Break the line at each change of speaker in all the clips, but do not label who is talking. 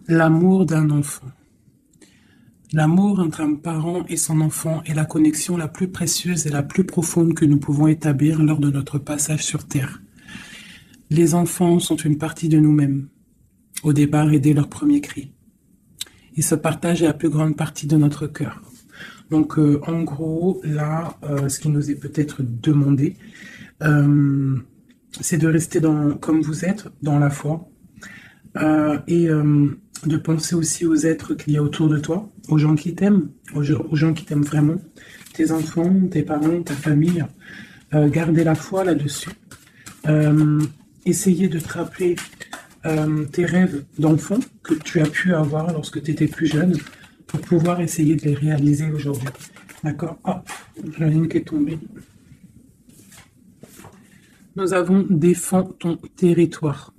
L'amour d'un enfant. L'amour entre un parent et son enfant est la connexion la plus précieuse et la plus profonde que nous pouvons établir lors de notre passage sur Terre. Les enfants sont une partie de nous-mêmes, au départ et dès leur premier cri. Ils se partagent la plus grande partie de notre cœur. Donc, en gros, là, ce qui nous est peut-être demandé, c'est de rester comme vous êtes, dans la foi, et de penser aussi aux êtres qu'il y a autour de toi, aux gens qui t'aiment, aux gens qui t'aiment vraiment, tes enfants, tes parents, ta famille. Garder la foi là-dessus. Essayer de te rappeler tes rêves d'enfant que tu as pu avoir lorsque tu étais plus jeune pour pouvoir essayer de les réaliser aujourd'hui. D'accord? Hop, la ligne qui est tombée. Nous avons défends ton territoire.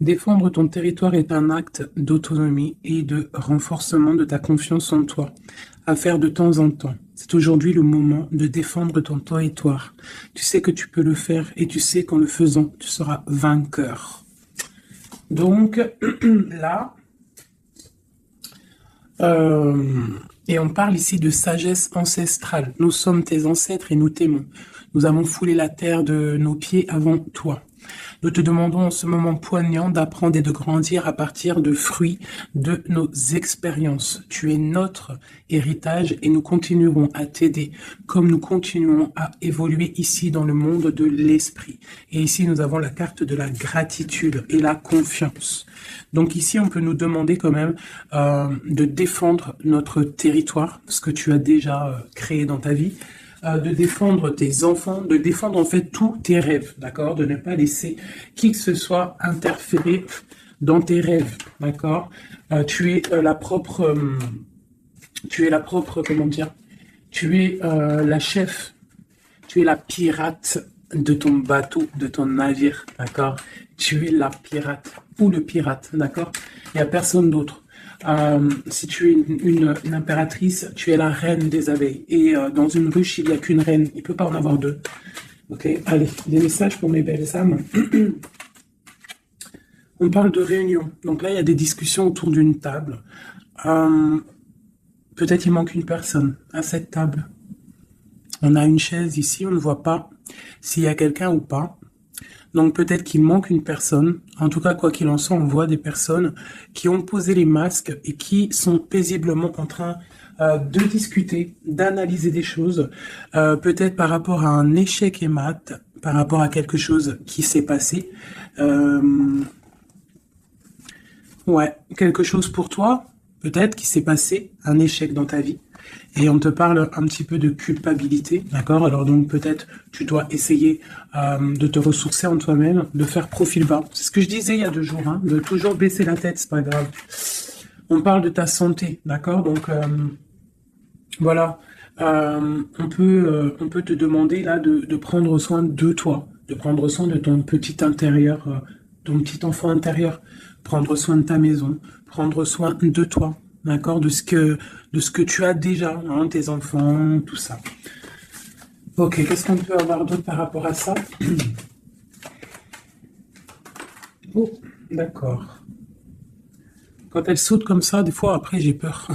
Défendre ton territoire est un acte d'autonomie et de renforcement de ta confiance en toi, à faire de temps en temps. C'est aujourd'hui le moment de défendre ton territoire. Tu sais que tu peux le faire et tu sais qu'en le faisant, tu seras vainqueur. Donc, là, et on parle ici de sagesse ancestrale. Nous sommes tes ancêtres et nous t'aimons. Nous avons foulé la terre de nos pieds avant toi. Nous te demandons en ce moment poignant d'apprendre et de grandir à partir de fruits de nos expériences. Tu es notre héritage et nous continuerons à t'aider comme nous continuons à évoluer ici dans le monde de l'esprit. Et ici, nous avons la carte de la gratitude et la confiance. Donc ici, on peut nous demander quand même de défendre notre territoire, ce que tu as déjà créé dans ta vie, de défendre tes enfants, de défendre en fait tous tes rêves, d'accord? De ne pas laisser qui que ce soit interférer dans tes rêves, d'accord? Tu es la propre, comment dire? Tu es la chef, tu es la pirate de ton bateau, de ton navire, d'accord? Tu es la pirate ou le pirate, d'accord? Il n'y a personne d'autre. Si tu es une impératrice, tu es la reine des abeilles. Et dans une ruche, il n'y a qu'une reine. Il ne peut pas en avoir deux. Ok, allez, des messages pour mes belles âmes. On parle de réunion. Donc là, il y a des discussions autour d'une table. Peut-être il manque une personne à cette table. On a une chaise ici, on ne voit pas s'il y a quelqu'un ou pas. Donc peut-être qu'il manque une personne. En tout cas, quoi qu'il en soit, on voit des personnes qui ont posé les masques et qui sont paisiblement en train de discuter, d'analyser des choses, peut-être par rapport à un échec et mat, par rapport à quelque chose qui s'est passé. Ouais, quelque chose pour toi, peut-être qui s'est passé, un échec dans ta vie. Et on te parle un petit peu de culpabilité, d'accord? Alors donc peut-être tu dois essayer de te ressourcer en toi-même, de faire profil bas. C'est ce que je disais il y a 2 jours, hein, de toujours baisser la tête, c'est pas grave. On parle de ta santé, d'accord? Donc voilà, on peut te demander là de prendre soin de toi, de prendre soin de ton petit intérieur, ton petit enfant intérieur, prendre soin de ta maison, prendre soin de toi. D'accord, de ce que tu as déjà, hein, tes enfants, tout ça. Ok, qu'est-ce qu'on peut avoir d'autre par rapport à ça? Oh, d'accord. Quand elle saute comme ça, des fois, après, j'ai peur.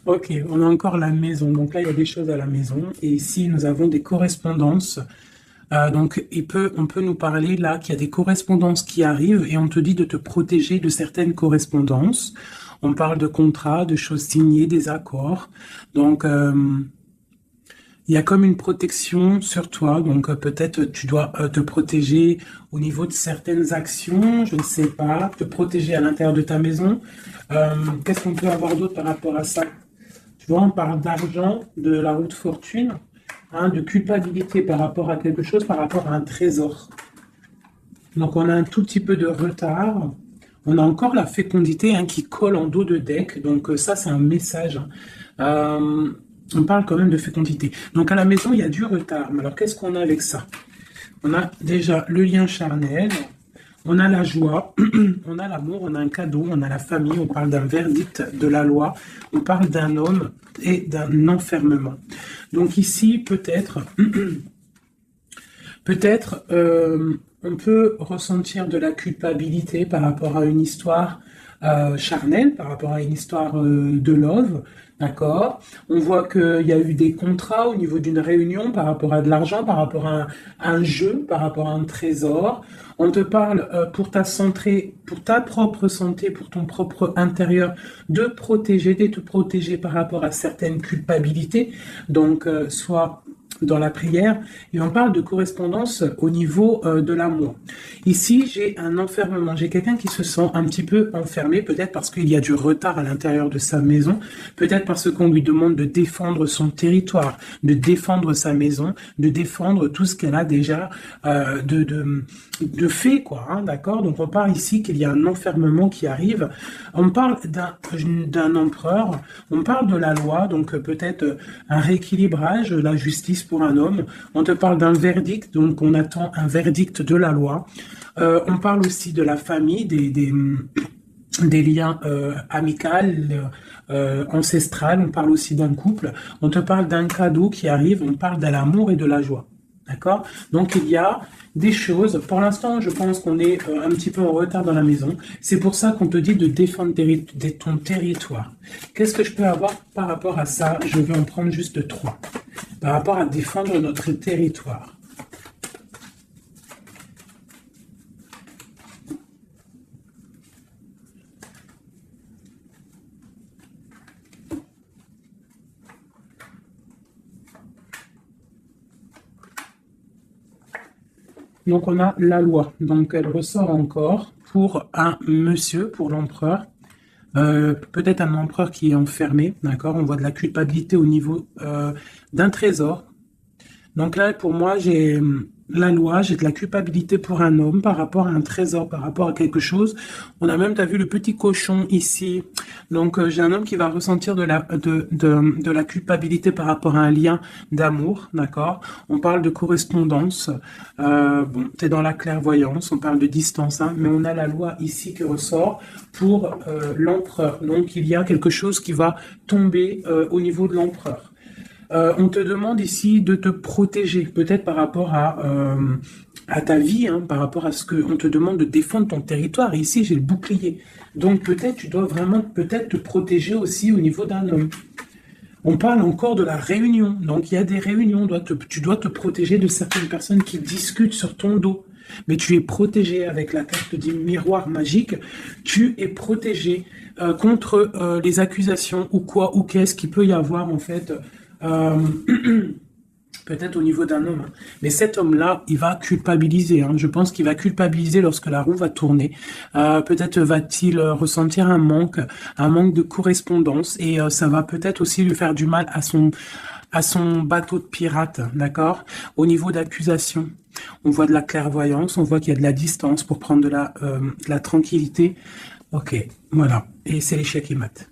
Ok, on a encore la maison. Donc là, il y a des choses à la maison. Et ici, nous avons des correspondances. Donc, on peut nous parler là qu'il y a des correspondances qui arrivent et on te dit de te protéger de certaines correspondances. On parle de contrats, de choses signées, des accords. Donc, il y a comme une protection sur toi. Donc, peut-être tu dois te protéger au niveau de certaines actions, je ne sais pas, te protéger à l'intérieur de ta maison. Qu'est-ce qu'on peut avoir d'autre par rapport à ça? Tu vois, on parle d'argent, de la roue de fortune. Hein, de culpabilité par rapport à quelque chose, par rapport à un trésor. Donc on a un tout petit peu de retard. On a encore la fécondité hein, qui colle en dos de deck. Donc ça, c'est un message. On parle quand même de fécondité. Donc à la maison, il y a du retard. Mais alors qu'est-ce qu'on a avec ça? On a déjà le lien charnel. On a la joie, on a l'amour, on a un cadeau, on a la famille, on parle d'un verdict de la loi, on parle d'un homme et d'un enfermement. Donc ici, peut-être, on peut ressentir de la culpabilité par rapport à une histoire charnelle, par rapport à une histoire de love, d'accord? On voit qu'il y a eu des contrats au niveau d'une réunion par rapport à de l'argent, par rapport à un jeu, par rapport à un trésor. On te parle pour ta santé, pour ta propre santé, pour ton propre intérieur, de protéger, de te protéger par rapport à certaines culpabilités. Donc, soit dans la prière, et on parle de correspondance au niveau de l'amour. Ici, j'ai un enfermement, j'ai quelqu'un qui se sent un petit peu enfermé, peut-être parce qu'il y a du retard à l'intérieur de sa maison, peut-être parce qu'on lui demande de défendre son territoire, de défendre sa maison, de défendre tout ce qu'elle a déjà de fait, quoi, hein, d'accord? Donc on parle ici qu'il y a un enfermement qui arrive, on parle d'un empereur, on parle de la loi, donc peut-être un rééquilibrage, la justice pour un homme. On te parle d'un verdict, donc on attend un verdict de la loi. On parle aussi de la famille, des liens amicaux, ancestrales. On parle aussi d'un couple. On te parle d'un cadeau qui arrive. On parle de l'amour et de la joie. D'accord? Donc il y a des choses. Pour l'instant, je pense qu'on est un petit peu en retard dans la maison. C'est pour ça qu'on te dit de défendre ton territoire. Qu'est-ce que je peux avoir par rapport à ça? Je vais en prendre juste 3. Par rapport à défendre notre territoire. Donc on a la loi. Donc elle ressort encore pour un monsieur, pour l'empereur. Peut-être un empereur qui est enfermé, d'accord? On voit de la culpabilité au niveau d'un trésor. Donc là, pour moi, j'ai la loi, j'ai de la culpabilité pour un homme par rapport à un trésor, par rapport à quelque chose. On a même, t'as vu le petit cochon ici. Donc j'ai un homme qui va ressentir de la culpabilité par rapport à un lien d'amour, d'accord? On parle de correspondance. Bon, t'es dans la clairvoyance, on parle de distance, hein, mais on a la loi ici qui ressort pour l'empereur. Donc il y a quelque chose qui va tomber au niveau de l'empereur. On te demande ici de te protéger, peut-être par rapport à ta vie, hein, par rapport à ce qu'on te demande de défendre ton territoire. Et ici, j'ai le bouclier. Donc peut-être tu dois vraiment peut-être te protéger aussi au niveau d'un homme. On parle encore de la réunion. Donc il y a des réunions. Tu dois te protéger de certaines personnes qui discutent sur ton dos. Mais tu es protégé avec la carte du miroir magique. Tu es protégé contre les accusations ou quoi ou qu'est-ce qu'il peut y avoir en fait. Peut-être au niveau d'un homme. Mais cet homme-là, il va culpabiliser. Hein. Je pense qu'il va culpabiliser lorsque la roue va tourner. Peut-être va-t-il ressentir un manque de correspondance. Et ça va peut-être aussi lui faire du mal à son bateau de pirate, d'accord? Au niveau d'accusation, on voit de la clairvoyance, on voit qu'il y a de la distance pour prendre de la tranquillité. Ok, voilà. Et c'est l'échec et mat.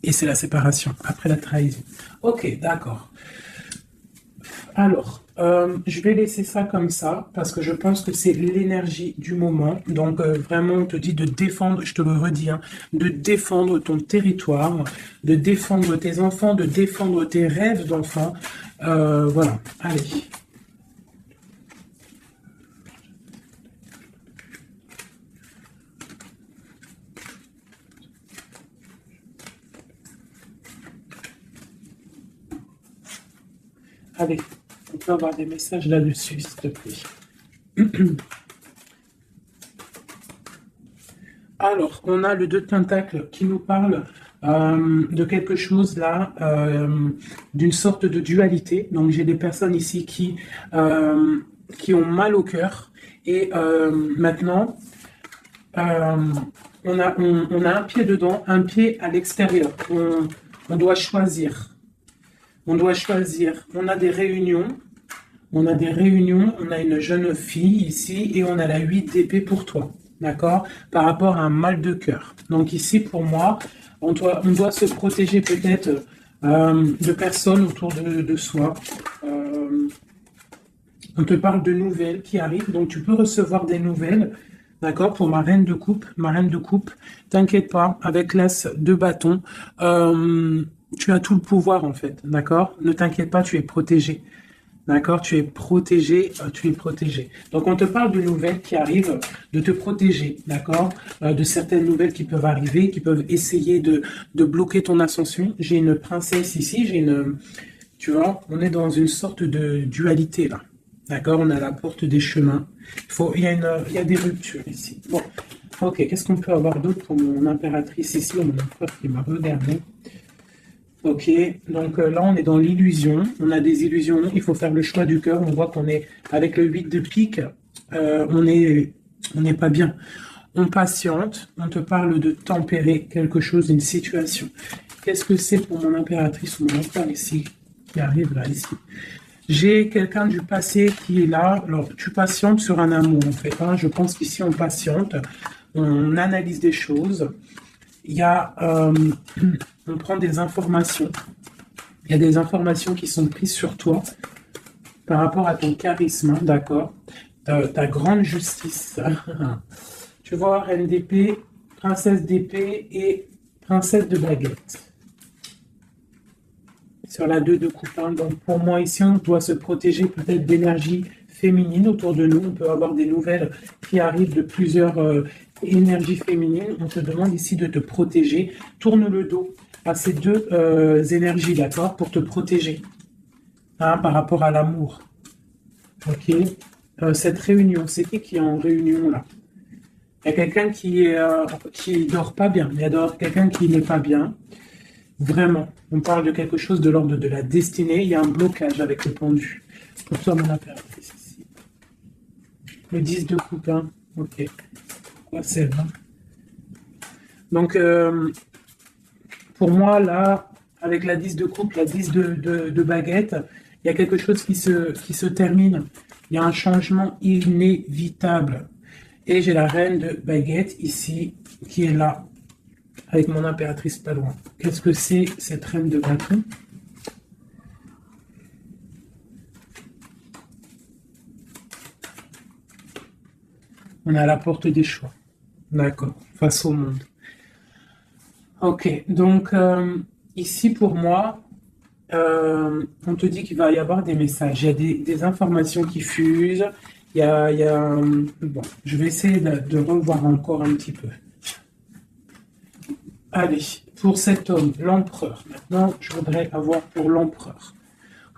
Et c'est la séparation, après la trahison. Ok, d'accord. Alors, je vais laisser ça comme ça, parce que je pense que c'est l'énergie du moment. Donc, vraiment, on te dit de défendre, je te le redis, hein, de défendre ton territoire, de défendre tes enfants, de défendre tes rêves d'enfants. Voilà, allez. Allez, on peut avoir des messages là-dessus, s'il te plaît. Alors, on a le 2 de Pentacle qui nous parle de quelque chose là, d'une sorte de dualité. Donc, j'ai des personnes ici qui ont mal au cœur. Et maintenant, on a un pied dedans, un pied à l'extérieur. On doit choisir. On doit choisir. On a des réunions. On a une jeune fille ici et on a la 8 d'épée pour toi. D'accord? Par rapport à un mal de cœur. Donc ici, pour moi, on doit se protéger peut-être de personnes autour de soi. On te parle de nouvelles qui arrivent. Donc tu peux recevoir des nouvelles. D'accord? Pour ma reine de coupe. T'inquiète pas, avec l'as de bâton. Tu as tout le pouvoir en fait, d'accord? Ne t'inquiète pas, tu es protégé. D'accord? Tu es protégé, tu es protégé. Donc, on te parle de nouvelles qui arrivent, de te protéger, d'accord? De certaines nouvelles qui peuvent arriver, qui peuvent essayer de bloquer ton ascension. J'ai une princesse ici, tu vois, on est dans une sorte de dualité, là. D'accord? On a la porte des chemins. Il y a des ruptures ici. Bon, ok, qu'est-ce qu'on peut avoir d'autre pour mon impératrice ici, ou mon empereur qui m'a regardé? Ok, donc là on est dans l'illusion, on a des illusions, il faut faire le choix du cœur, on voit qu'on est avec le 8 de pique, on n'est pas bien. On patiente, on te parle de tempérer quelque chose, une situation. Qu'est-ce que c'est pour mon impératrice ou mon empereur ici, qui arrive là, ici? J'ai quelqu'un du passé qui est là, alors tu patientes sur un amour en fait, hein. Je pense qu'ici on patiente, on analyse des choses, il y a, on prend des informations. Il y a des informations qui sont prises sur toi par rapport à ton charisme, hein, d'accord? Ta grande justice. Tu vois, reine d'épée, princesse d'épée et princesse de baguette. Sur la 2 de coupe. Hein. Donc pour moi, ici, on doit se protéger peut-être d'énergie féminine autour de nous. On peut avoir des nouvelles qui arrivent de plusieurs énergies féminines. On te demande ici de te protéger. Tourne le dos à ces deux énergies, d'accord, pour te protéger, hein, par rapport à l'amour. Ok. Cette réunion, c'est qui est en réunion là? Il y a quelqu'un qui dort pas bien. Il y a quelqu'un qui n'est pas bien. Vraiment. On parle de quelque chose de l'ordre de la destinée. Il y a un blocage avec le pendu. Pour toi, mon impératrice ici. Le 10 de coupe, hein. Ok. Ouais, c'est vrai. Donc, pour moi, là, avec la 10 de coupe, la 10 de baguette, il y a quelque chose qui se termine. Il y a un changement inévitable. Et j'ai la reine de baguette ici, qui est là, avec mon impératrice pas loin. Qu'est-ce que c'est cette reine de bâton? On a la porte des choix. D'accord, face au monde. Ok, donc ici pour moi, on te dit qu'il va y avoir des messages, il y a des informations qui fusent, bon, je vais essayer de revoir encore un petit peu. Allez, pour cet homme, l'empereur, maintenant je voudrais avoir pour l'empereur.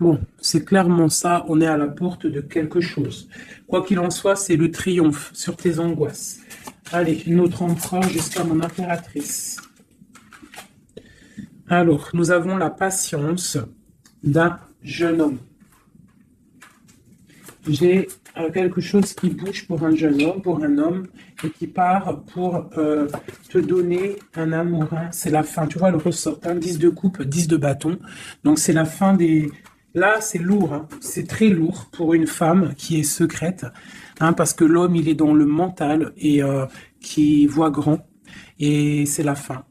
Bon, c'est clairement ça, on est à la porte de quelque chose. Quoi qu'il en soit, c'est le triomphe sur tes angoisses. Allez, notre empereur jusqu'à mon impératrice. Alors, nous avons la patience d'un jeune homme. J'ai quelque chose qui bouge pour un jeune homme, pour un homme, et qui part pour te donner un amour. Hein. C'est la fin. Tu vois le ressort, hein, 10 de coupe, 10 de bâton. Donc c'est la fin des... Là, c'est lourd. Hein. C'est très lourd pour une femme qui est secrète, hein, parce que l'homme, il est dans le mental et qui voit grand. Et c'est la fin.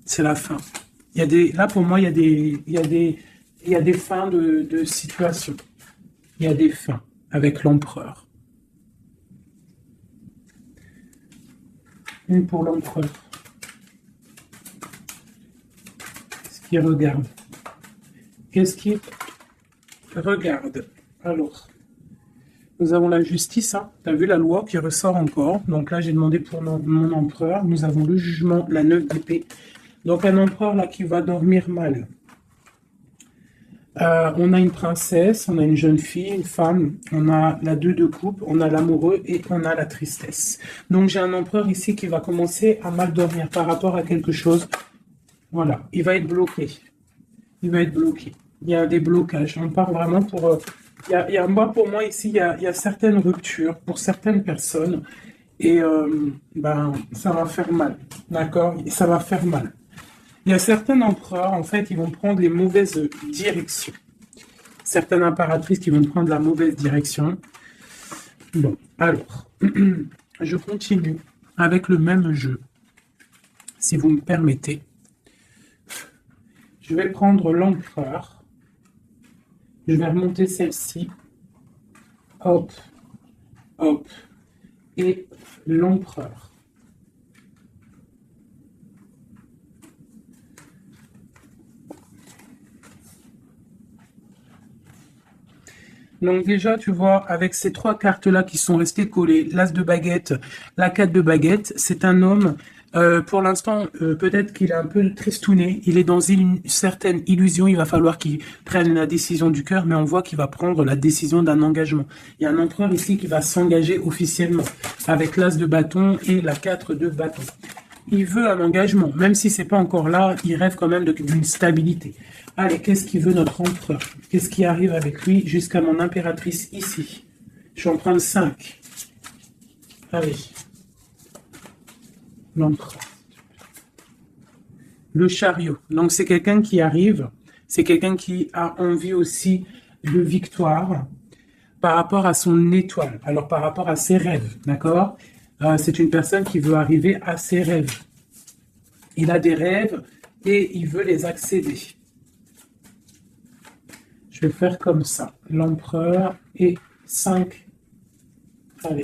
C'est la fin. Là, pour moi, il y a des fins de situation. Il y a des fins avec l'empereur. Une pour l'empereur. Qu'est-ce qu'il regarde? Qu'est-ce qu'il regarde? Alors, nous avons la justice. Hein. Tu as vu la loi qui ressort encore. Donc là, j'ai demandé pour mon empereur. Nous avons le jugement, la 9 d'épée. Donc un empereur là qui va dormir mal. On a une princesse, on a une jeune fille, une femme, on a la 2 de coupe, on a l'amoureux et on a la tristesse. Donc j'ai un empereur ici qui va commencer à mal dormir par rapport à quelque chose. Voilà, il va être bloqué. Il va être bloqué. Il y a des blocages. On part vraiment pour... moi, pour moi, ici, il y a certaines ruptures pour certaines personnes. Et ça va faire mal. D'accord? Ça va faire mal. Il y a certains empereurs, en fait, ils vont prendre les mauvaises directions. Certaines impératrices qui vont prendre la mauvaise direction. Bon, alors, je continue avec le même jeu, si vous me permettez. Je vais prendre l'empereur. Je vais remonter celle-ci. Hop, hop. Et l'empereur. Donc déjà, tu vois, avec ces trois cartes-là qui sont restées collées, l'As de baguette, la 4 de baguette, c'est un homme, pour l'instant, peut-être qu'il est un peu tristouné, il est dans une certaine illusion, il va falloir qu'il prenne la décision du cœur, mais on voit qu'il va prendre la décision d'un engagement. Il y a un empereur ici qui va s'engager officiellement, avec l'As de bâton et la 4 de bâton. Il veut un engagement, même si c'est pas encore là, il rêve quand même d'une stabilité. Allez, qu'est-ce qu'il veut notre empereur? Qu'est-ce qui arrive avec lui jusqu'à mon impératrice ici? Je vais en prendre 5. Allez. L'empereur. Le chariot. Donc c'est quelqu'un qui arrive, c'est quelqu'un qui a envie aussi de victoire par rapport à son étoile, alors par rapport à ses rêves, d'accord? C'est une personne qui veut arriver à ses rêves. Il a des rêves et il veut les accéder. Je vais faire comme ça. L'empereur et 5. Allez.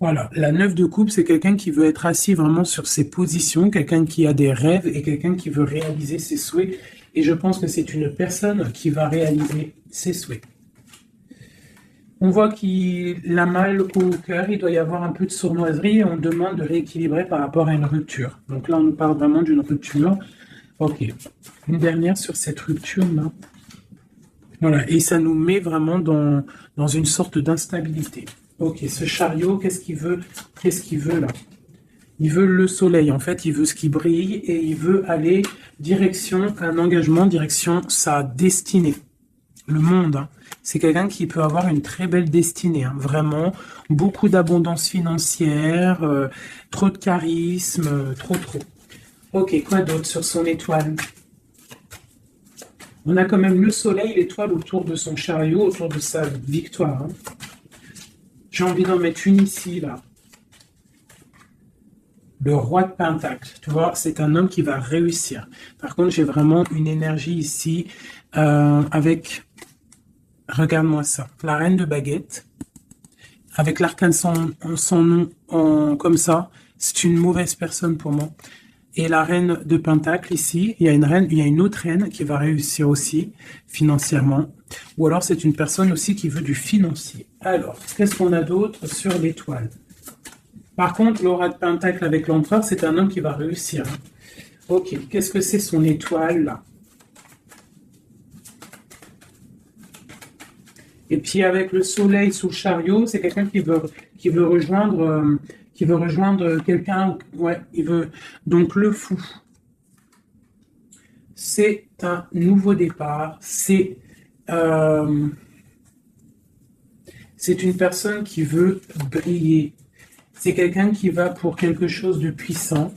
Voilà. La 9 de coupe, c'est quelqu'un qui veut être assis vraiment sur ses positions, quelqu'un qui a des rêves et quelqu'un qui veut réaliser ses souhaits. Et je pense que c'est une personne qui va réaliser ses souhaits. On voit qu'il a mal au cœur, il doit y avoir un peu de sournoiserie et on demande de rééquilibrer par rapport à une rupture. Donc là, on nous parle vraiment d'une rupture. Ok. Une dernière sur cette rupture-là. Voilà. Et ça nous met vraiment dans une sorte d'instabilité. Ok. Ce chariot, qu'est-ce qu'il veut? Qu'est-ce qu'il veut là? Il veut le soleil. En fait, il veut ce qui brille et il veut aller direction un engagement, direction sa destinée. Le monde, hein. C'est quelqu'un qui peut avoir une très belle destinée, hein. Vraiment, beaucoup d'abondance financière, trop de charisme, trop. Ok, quoi d'autre sur son étoile? On a quand même le soleil, l'étoile autour de son chariot, autour de sa victoire, hein. J'ai envie d'en mettre une ici, là. Le roi de Pentacle, tu vois, c'est un homme qui va réussir. Par contre, j'ai vraiment une énergie ici avec... Regarde-moi ça. La reine de baguette, avec l'arcane son nom comme ça, c'est une mauvaise personne pour moi. Et la reine de pentacle ici, il y a une autre reine qui va réussir aussi financièrement. Ou alors c'est une personne aussi qui veut du financier. Alors, qu'est-ce qu'on a d'autre sur l'étoile? Par contre, l'aura de pentacle avec l'empereur, c'est un homme qui va réussir. Ok, qu'est-ce que c'est son étoile là? Et puis avec le soleil sous le chariot, c'est quelqu'un qui veut rejoindre quelqu'un. Ouais, il veut. Donc le fou, c'est un nouveau départ. C'est une personne qui veut briller. C'est quelqu'un qui va pour quelque chose de puissant.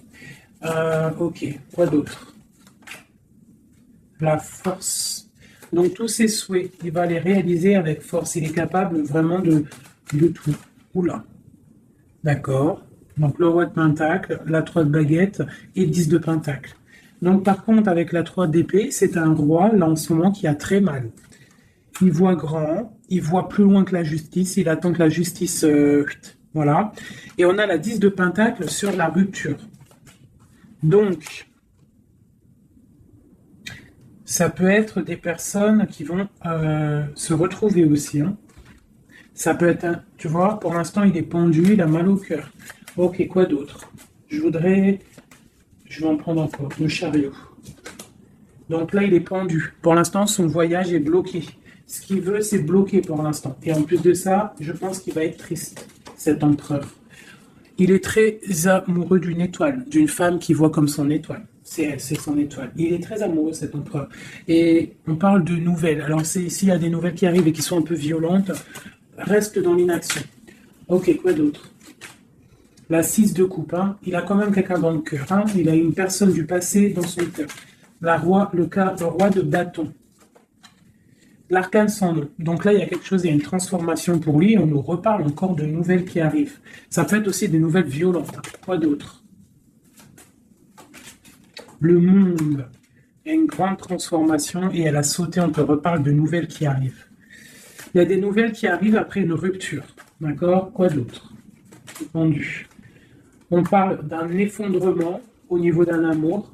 Ok, quoi d'autre? La force. Donc tous ses souhaits, il va les réaliser avec force. Il est capable vraiment de tout. Oula. D'accord. Donc le roi de pentacle, la 3 de baguette et 10 de pentacle. Donc par contre, avec la 3 d'épée, c'est un roi, là en ce moment, qui a très mal. Il voit grand, il voit plus loin que la justice, il attend que la justice... voilà. Et on a la 10 de pentacle sur la rupture. Donc... ça peut être des personnes qui vont se retrouver aussi, hein. Ça peut être, tu vois, pour l'instant, il est pendu, il a mal au cœur. Ok, quoi d'autre? Je vais en prendre encore, le chariot. Donc là, il est pendu. Pour l'instant, son voyage est bloqué. Ce qu'il veut, c'est bloquer pour l'instant. Et en plus de ça, je pense qu'il va être triste, cet empereur. Il est très amoureux d'une étoile, d'une femme qu'il voit comme son étoile. C'est elle, c'est son étoile. Il est très amoureux, cet empereur. Et on parle de nouvelles. Alors, s'il y a des nouvelles qui arrivent et qui sont un peu violentes, reste dans l'inaction. Ok, quoi d'autre? La 6 de coupe, hein. Il a quand même quelqu'un dans le cœur, hein. Il a une personne du passé dans son cœur. Le roi de bâton. L'arcane sans nom. Donc là, il y a quelque chose, il y a une transformation pour lui. On nous reparle encore de nouvelles qui arrivent. Ça peut être aussi des nouvelles violentes, hein. Quoi d'autre? Le monde. Il y a une grande transformation et elle a sauté. On te reparle de nouvelles qui arrivent. Il y a des nouvelles qui arrivent après une rupture. D'accord? Quoi d'autre? Pendu. On parle d'un effondrement au niveau d'un amour.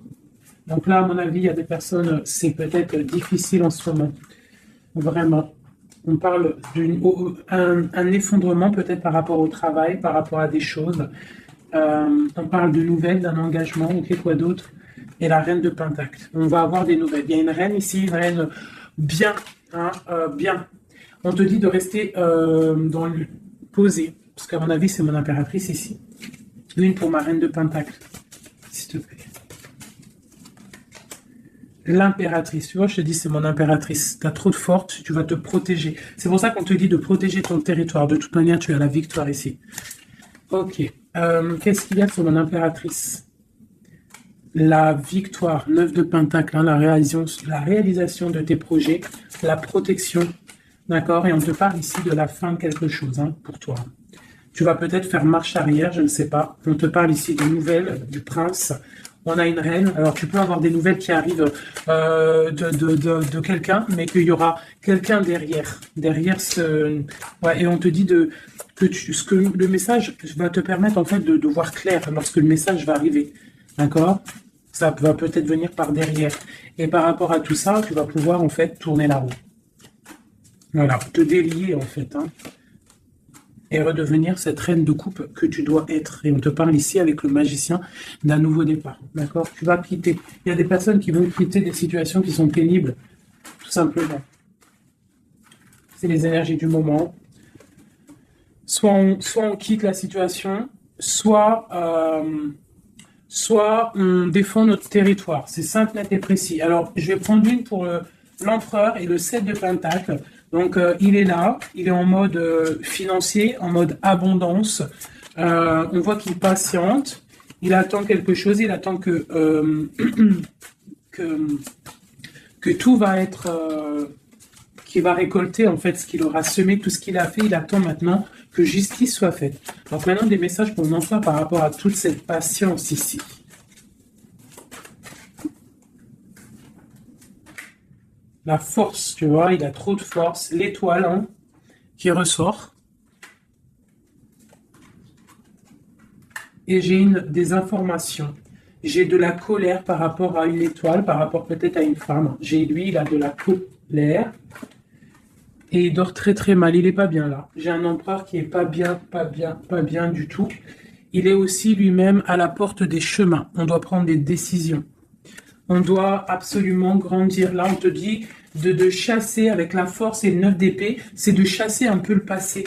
Donc là, à mon avis, il y a des personnes, c'est peut-être difficile en ce moment. Vraiment. On parle d'un effondrement peut-être par rapport au travail, par rapport à des choses. On parle de nouvelles, d'un engagement, ok, quoi d'autre? Et la reine de Pentacle. On va avoir des nouvelles. Il y a une reine ici, une reine bien, hein, bien. On te dit de rester posé, parce qu'à mon avis, c'est mon impératrice ici. Une pour ma reine de Pentacle, s'il te plaît. L'impératrice, tu vois, je te dis, c'est mon impératrice. Tu as trop de force, tu vas te protéger. C'est pour ça qu'on te dit de protéger ton territoire. De toute manière, tu as la victoire ici. Ok. Qu'est-ce qu'il y a sur mon impératrice? La victoire, 9 de Pentacle, hein, la réalisation de tes projets, la protection. D'accord? Et on te parle ici de la fin de quelque chose, hein, pour toi. Tu vas peut-être faire marche arrière, je ne sais pas. On te parle ici de nouvelles, du prince. On a une reine. Alors, tu peux avoir des nouvelles qui arrivent de quelqu'un, mais qu'il y aura quelqu'un derrière. Derrière ce... Ouais, et on te dit que le message va te permettre, en fait, de voir clair lorsque le message va arriver. D'accord? Ça va peut-être venir par derrière. Et par rapport à tout ça, tu vas pouvoir, en fait, tourner la roue. Voilà, te délier, en fait, hein. Et redevenir cette reine de coupe que tu dois être. Et on te parle ici avec le magicien d'un nouveau départ. D'accord? Tu vas quitter. Il y a des personnes qui vont quitter des situations qui sont pénibles, tout simplement. C'est les énergies du moment. Soit on quitte la situation, soit on défend notre territoire. C'est simple, net et précis. Alors, je vais prendre une pour l'empereur et le 7 de Pentacle. Donc, il est là, il est en mode financier, en mode abondance. On voit qu'il patiente, il attend quelque chose, il attend que tout va être... qu'il va récolter en fait ce qu'il aura semé, tout ce qu'il a fait. Il attend maintenant que justice soit faite. Donc maintenant, des messages pour mon emploi par rapport à toute cette patience ici. La force, tu vois, il a trop de force. L'étoile, hein, qui ressort. Et j'ai des informations. J'ai de la colère par rapport à une étoile, par rapport peut-être à une femme. Lui, il a de la colère. Et il dort très très mal. Il est pas bien là. J'ai un empereur qui est pas bien du tout. Il est aussi lui-même à la porte des chemins. On doit prendre des décisions. On doit absolument grandir. Là, on te dit de chasser avec la force et le 9 d'épée, c'est de chasser un peu le passé.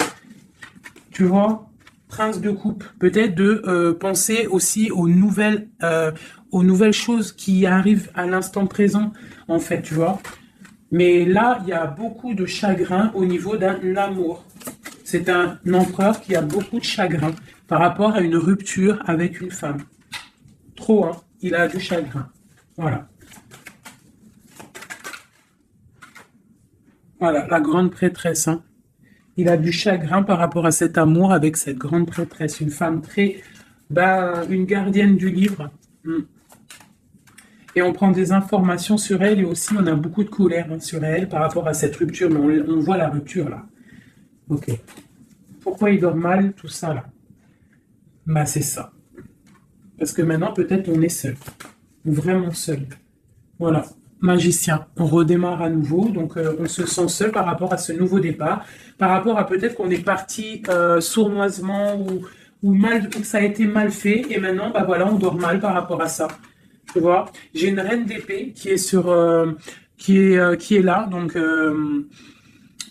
Tu vois, prince de coupe. Peut-être de penser aussi aux nouvelles choses qui arrivent à l'instant présent, en fait, tu vois. Mais là, il y a beaucoup de chagrin au niveau d'un amour. C'est un empereur qui a beaucoup de chagrin par rapport à une rupture avec une femme. Trop, hein. Il a du chagrin. Voilà. Voilà, la grande prêtresse. Hein. Il a du chagrin par rapport à cet amour avec cette grande prêtresse. Une femme très... une gardienne du livre. Et on prend des informations sur elle et aussi on a beaucoup de colère sur elle par rapport à cette rupture. Mais on voit la rupture là. Ok. Pourquoi il dort mal, tout ça là? C'est ça. Parce que maintenant peut-être on est seul. Vraiment seul. Voilà. Magicien. On redémarre à nouveau. Donc on se sent seul par rapport à ce nouveau départ. Par rapport à peut-être qu'on est parti sournoisement ou mal, que ça a été mal fait. Et maintenant, voilà, on dort mal par rapport à ça. Tu vois, j'ai une reine d'épée qui est qui est là, donc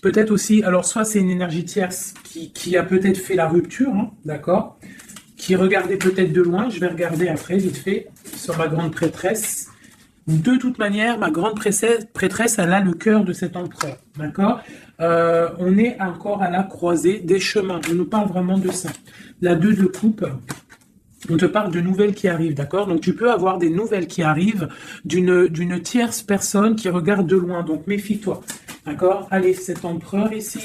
peut-être aussi, alors soit c'est une énergie tierce qui a peut-être fait la rupture, hein, d'accord, qui regardait peut-être de loin, je vais regarder après vite fait sur ma grande prêtresse. De toute manière, ma grande prêtresse, elle a le cœur de cet empereur, d'accord. On est encore à la croisée des chemins, on nous parle vraiment de ça. La 2 de coupe. On te parle de nouvelles qui arrivent, d'accord? Donc, tu peux avoir des nouvelles qui arrivent d'une tierce personne qui regarde de loin. Donc, méfie-toi, d'accord? Allez, cet empereur ici,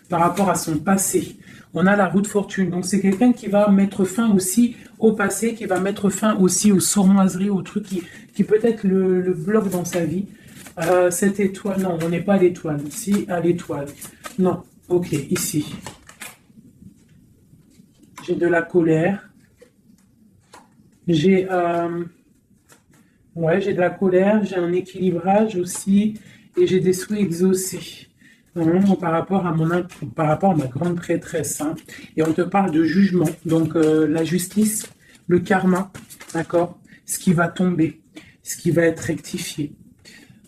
par rapport à son passé, on a la roue de fortune. Donc, c'est quelqu'un qui va mettre fin aussi au passé, qui va mettre fin aussi aux sournoiseries, aux trucs qui peut-être le bloquent dans sa vie. Cette étoile, non, on n'est pas à l'étoile. Si, à l'étoile. Non, ok, ici. J'ai de la colère. J'ai de la colère, j'ai un équilibrage aussi, et j'ai des souhaits exaucés. Vraiment par rapport à ma grande prêtresse, hein. Et on te parle de jugement, donc la justice, le karma, d'accord? Ce qui va tomber, ce qui va être rectifié.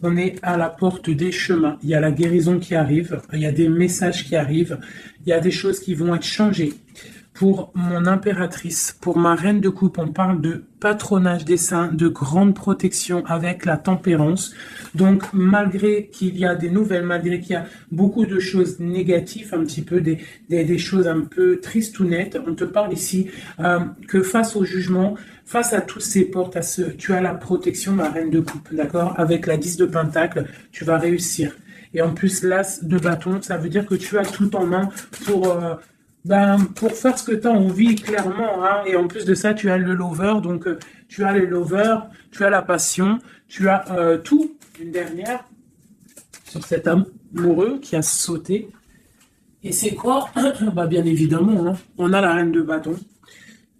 On est à la porte des chemins. Il y a la guérison qui arrive, il y a des messages qui arrivent, il y a des choses qui vont être changées. Pour mon impératrice, pour ma reine de coupe, on parle de patronage des saints, de grande protection avec la tempérance. Donc, malgré qu'il y a des nouvelles, malgré qu'il y a beaucoup de choses négatives, un petit peu des choses un peu tristounettes, on te parle ici que face au jugement, face à toutes ces portes, tu as la protection, ma reine de coupe, d'accord? Avec la 10 de pentacle, tu vas réussir. Et en plus, l'as de bâton, ça veut dire que tu as tout en main pour faire ce que tu as envie, clairement, hein. Et en plus de ça, tu as le lover, donc tu as le lover, tu as la passion, tu as tout. Une dernière sur cet amoureux qui a sauté. Et c'est quoi? Bah, bien évidemment, hein, on a la reine de bâton.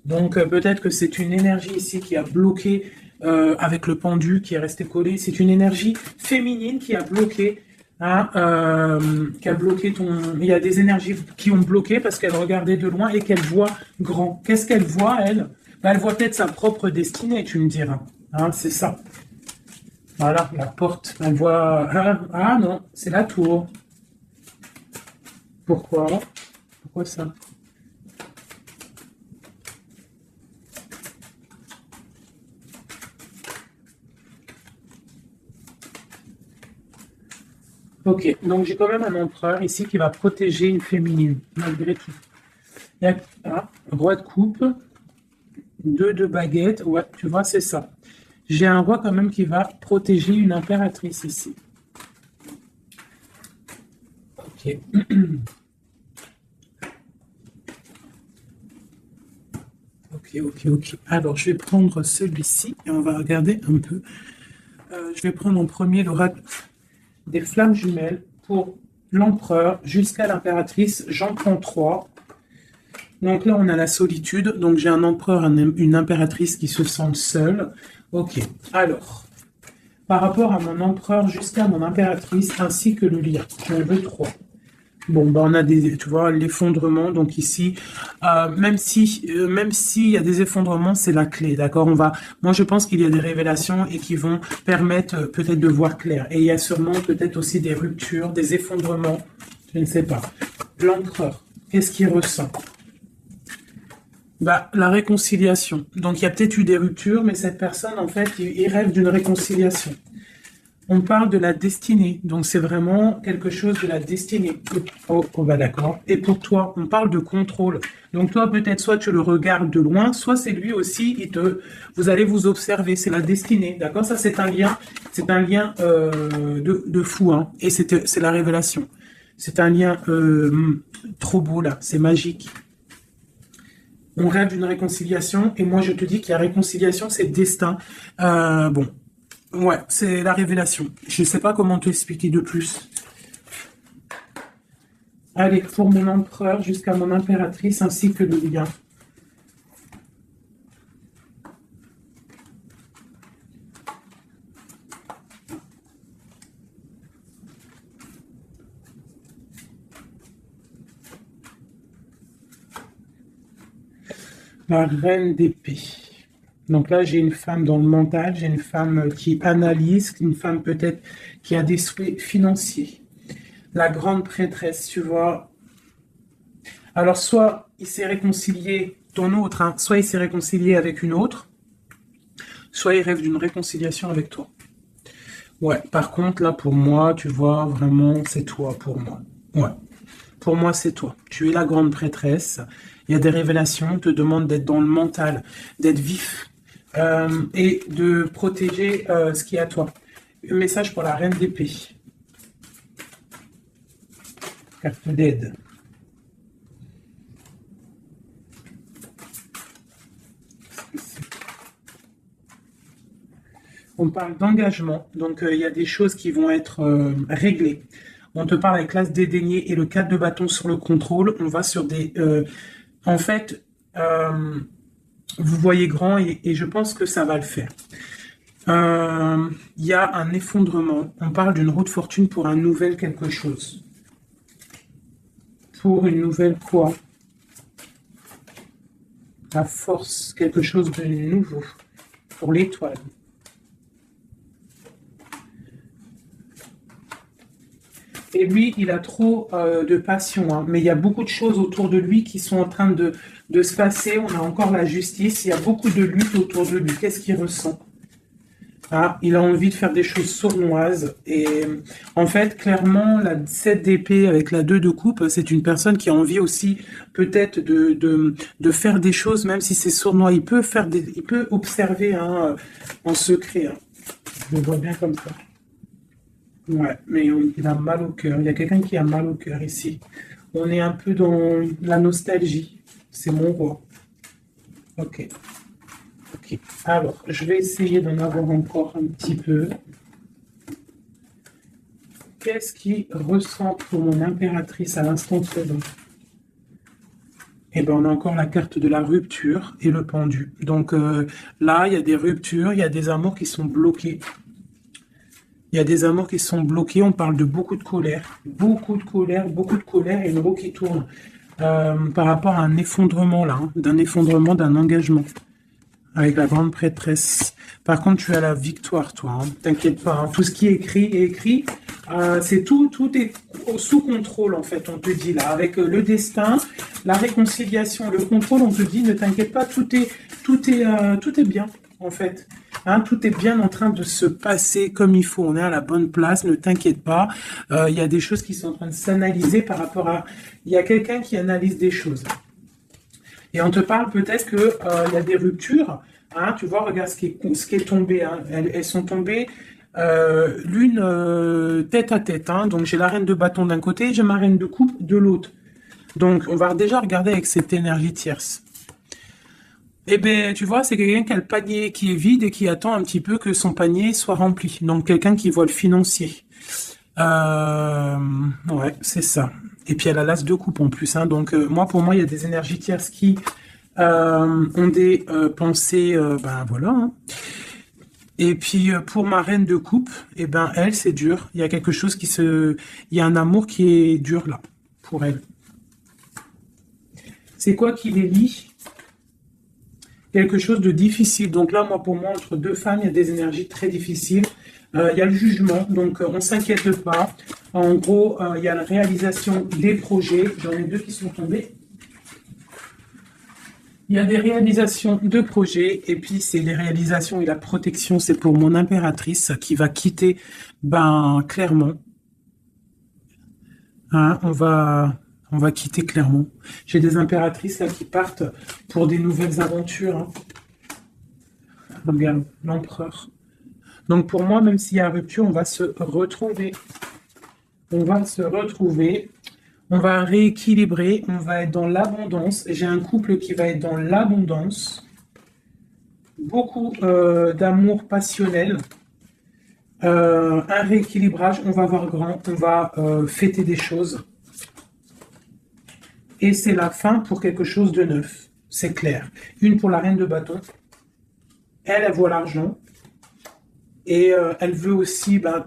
Donc peut-être que c'est une énergie ici qui a bloqué avec le pendu qui est resté collé. C'est une énergie féminine qui a bloqué. Hein, qui a bloqué ton. Il y a des énergies qui ont bloqué parce qu'elle regardait de loin et qu'elle voit grand. Qu'est-ce qu'elle voit, elle? Bah, elle voit peut-être sa propre destinée, tu me diras. Hein, c'est ça. Voilà, la porte. Elle voit. Ah non, c'est la tour. Pourquoi? Pourquoi ça? Ok, donc j'ai quand même un empereur ici qui va protéger une féminine, malgré tout. Il y a roi de coupe, deux de baguettes, ouais, tu vois, c'est ça. J'ai un roi quand même qui va protéger une impératrice ici. Ok. Ok. Alors, je vais prendre celui-ci et on va regarder un peu. Je vais prendre en premier l'oracle des flammes jumelles pour l'empereur jusqu'à l'impératrice. J'en prends 3. Donc là, on a la solitude. Donc j'ai un empereur, une impératrice qui se sentent seuls. Ok. Alors, par rapport à mon empereur jusqu'à mon impératrice, ainsi que le lien, j'en veux 3. Bon, bah on a tu vois, l'effondrement. Donc ici, même s'il y a des effondrements, c'est la clé, d'accord? Moi je pense qu'il y a des révélations et qui vont permettre peut-être de voir clair. Et il y a sûrement peut-être aussi des ruptures, des effondrements, je ne sais pas. L'empereur, qu'est-ce qu'il ressent? Bah, la réconciliation. Donc il y a peut-être eu des ruptures, mais cette personne, en fait, il rêve d'une réconciliation. On parle de la destinée, donc c'est vraiment quelque chose de la destinée. Oh, bah d'accord. Et pour toi, on parle de contrôle. Donc toi, peut-être soit tu le regardes de loin, soit c'est lui aussi, vous allez vous observer. C'est la destinée, d'accord? Ça, c'est un lien de fou, hein. Et c'est la révélation. C'est un lien trop beau là, c'est magique. On rêve d'une réconciliation, et moi je te dis qu'il y a réconciliation, c'est destin. Bon. Ouais, c'est la révélation. Je ne sais pas comment t'expliquer de plus. Allez, pour mon empereur jusqu'à mon impératrice ainsi que le lien. La reine d'épée. Donc là, j'ai une femme dans le mental, j'ai une femme qui analyse, une femme peut-être qui a des souhaits financiers. La grande prêtresse, tu vois. Alors, soit il s'est réconcilié, ton autre, hein, soit il s'est réconcilié avec une autre, soit il rêve d'une réconciliation avec toi. Ouais, par contre, là, pour moi, tu vois, vraiment, c'est toi pour moi. Ouais, pour moi, c'est toi. Tu es la grande prêtresse. Il y a des révélations, on te demande d'être dans le mental, d'être vif. Et de protéger ce qui est à toi. Un message pour la reine d'épée. Carte d'aide. On parle d'engagement, donc il y a des choses qui vont être réglées. On te parle avec l'as dédaigné et le 4 de bâton sur le contrôle. On va sur des... en fait... vous voyez grand et je pense que ça va le faire. Il y a un effondrement. On parle d'une roue de fortune pour un nouvel quelque chose. pour une nouvelle quoi? La force, quelque chose de nouveau pour l'étoile. Et lui, il a trop de passion, hein. Mais il y a beaucoup de choses autour de lui qui sont en train de se passer. On a encore la justice, il y a beaucoup de lutte autour de lui. Qu'est-ce qu'il ressent? Ah, il a envie de faire des choses sournoises. Et en fait, clairement, la 7 d'épée avec la 2 de coupe, c'est une personne qui a envie aussi peut-être de faire des choses, même si c'est sournois. Il peut observer, hein, en secret, hein. Je le vois bien comme ça. Ouais, mais il a mal au cœur. Il y a quelqu'un qui a mal au cœur ici. On est un peu dans la nostalgie. C'est mon roi. Ok. Ok. Alors, je vais essayer d'en avoir encore un petit peu. Qu'est-ce qu'il ressent pour mon impératrice à l'instant présent? Eh bien, on a encore la carte de la rupture et le pendu. Donc là, il y a des ruptures, il y a des amours qui sont bloqués. Il y a des amours qui sont bloqués. On parle de beaucoup de colère. Beaucoup de colère et une roue qui tourne. Par rapport à un effondrement là, hein, d'un effondrement d'un engagement. Avec la grande prêtresse. Par contre, tu as la victoire, toi. Hein. T'inquiète pas. Hein. Tout ce qui est écrit, c'est tout est sous contrôle, en fait, on te dit là. Avec le destin, la réconciliation, le contrôle, on te dit, ne t'inquiète pas, tout est bien, en fait. Hein, tout est bien en train de se passer comme il faut. On est à la bonne place, ne t'inquiète pas. Il y a des choses qui sont en train de s'analyser par rapport à... Il y a quelqu'un qui analyse des choses. Et on te parle peut-être que il y a des ruptures. Hein, tu vois, regarde ce qui est tombé. Hein. Elles sont tombées l'une tête à tête. Hein. Donc j'ai la reine de bâton d'un côté, j'ai ma reine de coupe de l'autre. Donc on va déjà regarder avec cette énergie tierce. Eh bien, tu vois, c'est quelqu'un qui a le panier qui est vide et qui attend un petit peu que son panier soit rempli. Donc quelqu'un qui voit le financier. Ouais, c'est ça. Et puis elle a l'as de coupe en plus. Hein. Donc moi, pour moi, il y a des énergies tierces qui ont des pensées, ben voilà. Hein. Et puis pour ma reine de coupe, eh ben elle, c'est dur. Il y a quelque chose il y a un amour qui est dur là pour elle. C'est quoi qui les lie? Quelque chose de difficile. Donc là, moi, pour moi, entre deux femmes, il y a des énergies très difficiles. Il y a le jugement, donc on ne s'inquiète pas. En gros, il y a la réalisation des projets. J'en ai deux qui sont tombés. Il y a des réalisations de projets, et puis c'est les réalisations et la protection, c'est pour mon impératrice qui va quitter, ben, Clermont. Hein, on va quitter Clermont. J'ai des impératrices là qui partent pour des nouvelles aventures. Hein. Regarde, l'empereur. Donc pour moi, même s'il y a rupture, on va se retrouver. On va se retrouver. On va rééquilibrer. On va être dans l'abondance. J'ai un couple qui va être dans l'abondance. Beaucoup d'amour passionnel. Un rééquilibrage. On va voir grand. On va fêter des choses. Et c'est la fin pour quelque chose de neuf. C'est clair. Une pour la reine de bâton. Elle voit l'argent. Et elle veut aussi ben,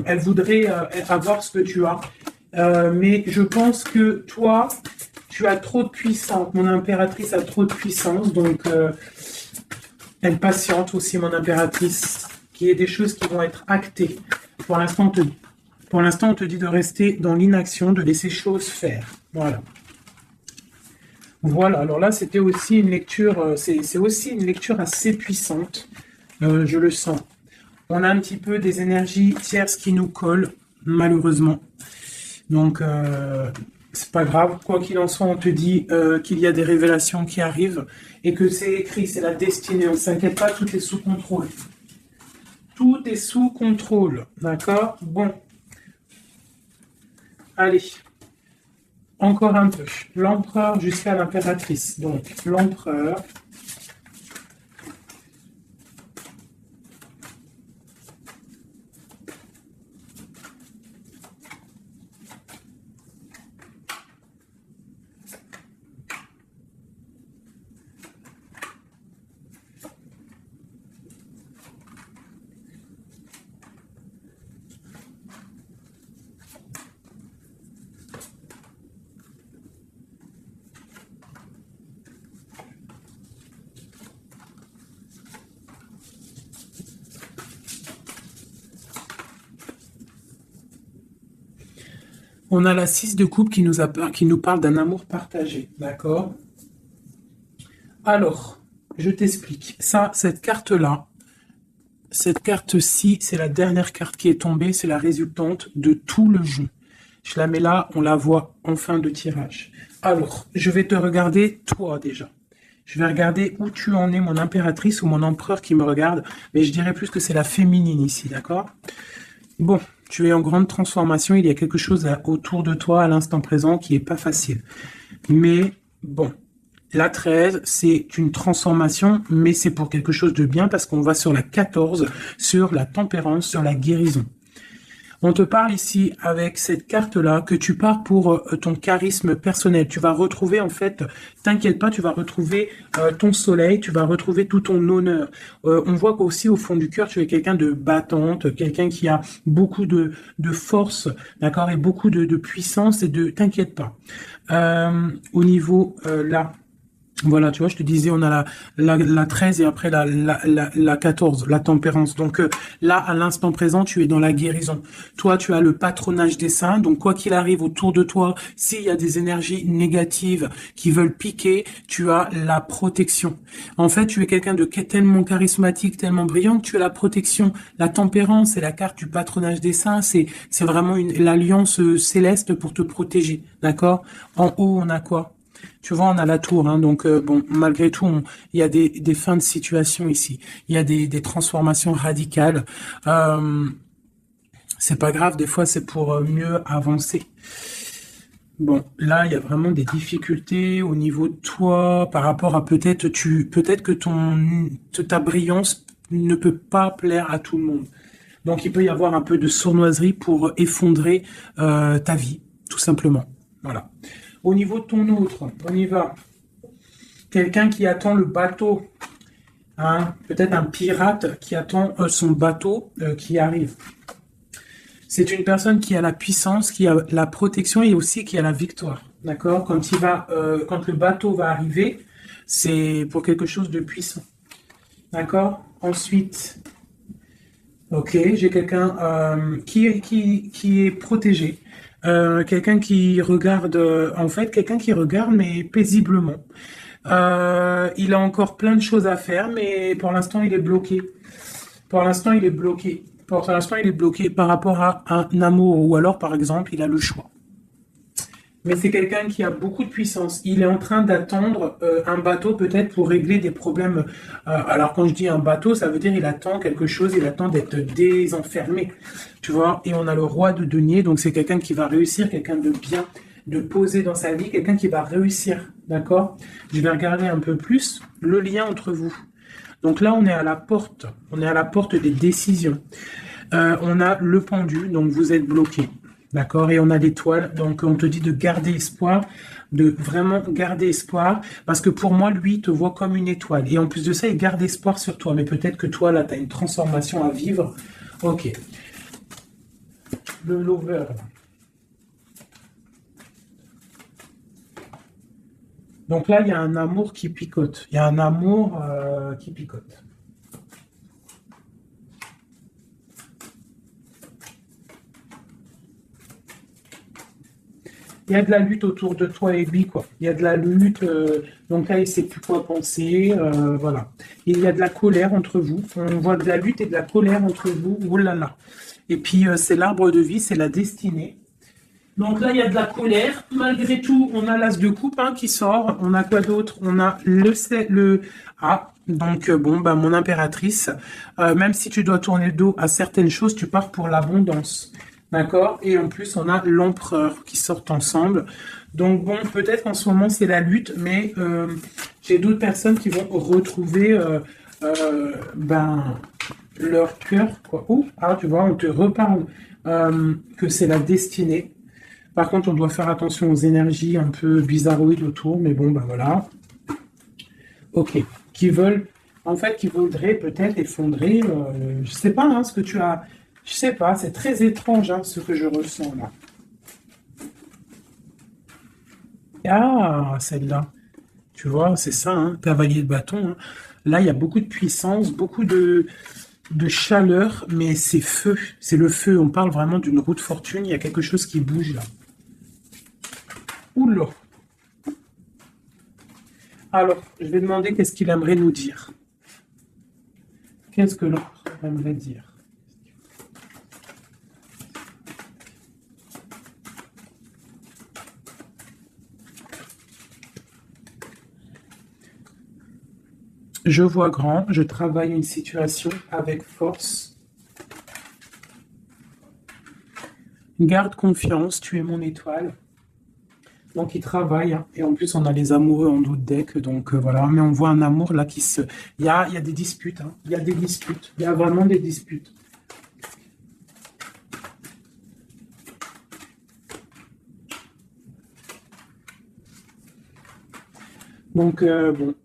elle voudrait avoir ce que tu as. Mais je pense que toi, tu as trop de puissance. Mon impératrice a trop de puissance, donc elle patiente aussi, mon impératrice, qu'il y ait des choses qui vont être actées. Pour l'instant, on te dit de rester dans l'inaction, de laisser choses faire. Voilà. Voilà, alors là, c'était aussi une lecture, c'est aussi une lecture assez puissante. Je le sens. On a un petit peu des énergies tierces qui nous collent, malheureusement. Donc, c'est pas grave. Quoi qu'il en soit, on te dit qu'il y a des révélations qui arrivent et que c'est écrit, c'est la destinée. On ne s'inquiète pas, tout est sous contrôle. Tout est sous contrôle. D'accord? Bon. Allez. Encore un peu. L'empereur jusqu'à l'impératrice. Donc, l'empereur. On a la 6 de coupe qui nous parle d'un amour partagé, d'accord? Alors, je t'explique. Ça, cette carte-là, cette carte-ci, c'est la dernière carte qui est tombée, c'est la résultante de tout le jeu. Je la mets là, on la voit en fin de tirage. Alors, je vais te regarder toi déjà. Je vais regarder où tu en es, mon impératrice ou mon empereur qui me regarde, mais je dirais plus que c'est la féminine ici, d'accord? Bon, tu es en grande transformation, il y a quelque chose autour de toi à l'instant présent qui est pas facile. Mais bon, la 13, c'est une transformation, mais c'est pour quelque chose de bien parce qu'on va sur la 14, sur la tempérance, sur la guérison. On te parle ici avec cette carte-là que tu pars pour ton charisme personnel. Tu vas retrouver en fait, t'inquiète pas, tu vas retrouver ton soleil, tu vas retrouver tout ton honneur. On voit qu'aussi au fond du cœur, tu es quelqu'un de battante, quelqu'un qui a beaucoup de force, d'accord, et beaucoup de puissance et de, t'inquiète pas. Au niveau là. Voilà, tu vois, je te disais, on a la 13 et après la 14, la tempérance. Donc là, à l'instant présent, tu es dans la guérison. Toi, tu as le patronage des saints. Donc, quoi qu'il arrive autour de toi, s'il y a des énergies négatives qui veulent piquer, tu as la protection. En fait, tu es quelqu'un de tellement charismatique, tellement brillant que tu as la protection. La tempérance, c'est la carte du patronage des saints. C'est vraiment l'alliance céleste pour te protéger. D'accord? En haut, on a quoi? Tu vois, on a la tour, hein, donc bon, malgré tout, il y a des fins de situation ici. Il y a des transformations radicales. C'est pas grave, des fois, c'est pour mieux avancer. Bon, là, il y a vraiment des difficultés au niveau de toi, par rapport à peut-être que ta brillance ne peut pas plaire à tout le monde. Donc, il peut y avoir un peu de sournoiserie pour effondrer ta vie, tout simplement. Voilà. Au niveau de ton autre, on y va. Quelqu'un qui attend le bateau. Hein, peut-être un pirate qui attend son bateau qui arrive. C'est une personne qui a la puissance, qui a la protection et aussi qui a la victoire. D'accord? Quand le bateau va arriver, c'est pour quelque chose de puissant. D'accord? Ensuite, ok, j'ai quelqu'un qui est protégé. Quelqu'un qui regarde, quelqu'un qui regarde mais paisiblement. Il a encore plein de choses à faire, mais pour l'instant il est bloqué. Pour l'instant il est bloqué. Pour l'instant il est bloqué par rapport à un amour, ou alors par exemple il a le choix. Mais c'est quelqu'un qui a beaucoup de puissance. Il est en train d'attendre un bateau peut-être pour régler des problèmes. Alors quand je dis un bateau, ça veut dire il attend quelque chose, il attend d'être désenfermé. Tu vois, et on a le roi de denier, donc c'est quelqu'un qui va réussir, quelqu'un de bien, de posé dans sa vie, quelqu'un qui va réussir. D'accord? Je vais regarder un peu plus le lien entre vous. Donc là, on est à la porte. On est à la porte des décisions. On a le pendu, donc vous êtes bloqué. D'accord? Et on a l'étoile, donc on te dit de garder espoir, de vraiment garder espoir, parce que pour moi, lui, il te voit comme une étoile. Et en plus de ça, il garde espoir sur toi. Mais peut-être que toi, là, tu as une transformation à vivre. Ok. Le lover. Donc là, il y a un amour qui picote. Il y a un amour qui picote. Il y a de la lutte autour de toi et lui, quoi. Il y a de la lutte, donc là, il ne sait plus quoi penser, voilà. Il y a de la colère entre vous. On voit de la lutte et de la colère entre vous. Oh là là. Et puis, c'est l'arbre de vie, c'est la destinée. Donc là, il y a de la colère. Malgré tout, on a l'as de coupe qui sort. On a quoi d'autre? On a donc bon, bah mon impératrice. Même si tu dois tourner le dos à certaines choses, tu pars pour l'abondance. D'accord? Et en plus, on a l'empereur qui sortent ensemble. Donc bon, peut-être qu'en ce moment, c'est la lutte, mais j'ai d'autres personnes qui vont retrouver leur cœur, quoi. Tu vois, on te reparle que c'est la destinée. Par contre, on doit faire attention aux énergies un peu bizarroïdes autour, mais bon, bah voilà. Ok. Qui voudraient peut-être effondrer, je sais pas, ce que tu as... Je sais pas, c'est très étrange ce que je ressens là. Ah, celle-là. Tu vois, c'est ça, cavalier de bâton. Là, il y a beaucoup de puissance, beaucoup de chaleur, mais c'est feu. C'est le feu. On parle vraiment d'une roue de fortune. Il y a quelque chose qui bouge là. Oula. Alors, je vais demander qu'est-ce qu'il aimerait nous dire. Qu'est-ce que l'empereur aimerait dire? Je vois grand, je travaille une situation avec force. Garde confiance, tu es mon étoile. Donc il travaille, hein. Et en plus on a les amoureux en d'autres decks, donc voilà. Mais on voit un amour là qui se... il y a des disputes, hein. Il y a des disputes, il y a vraiment des disputes. Donc bon,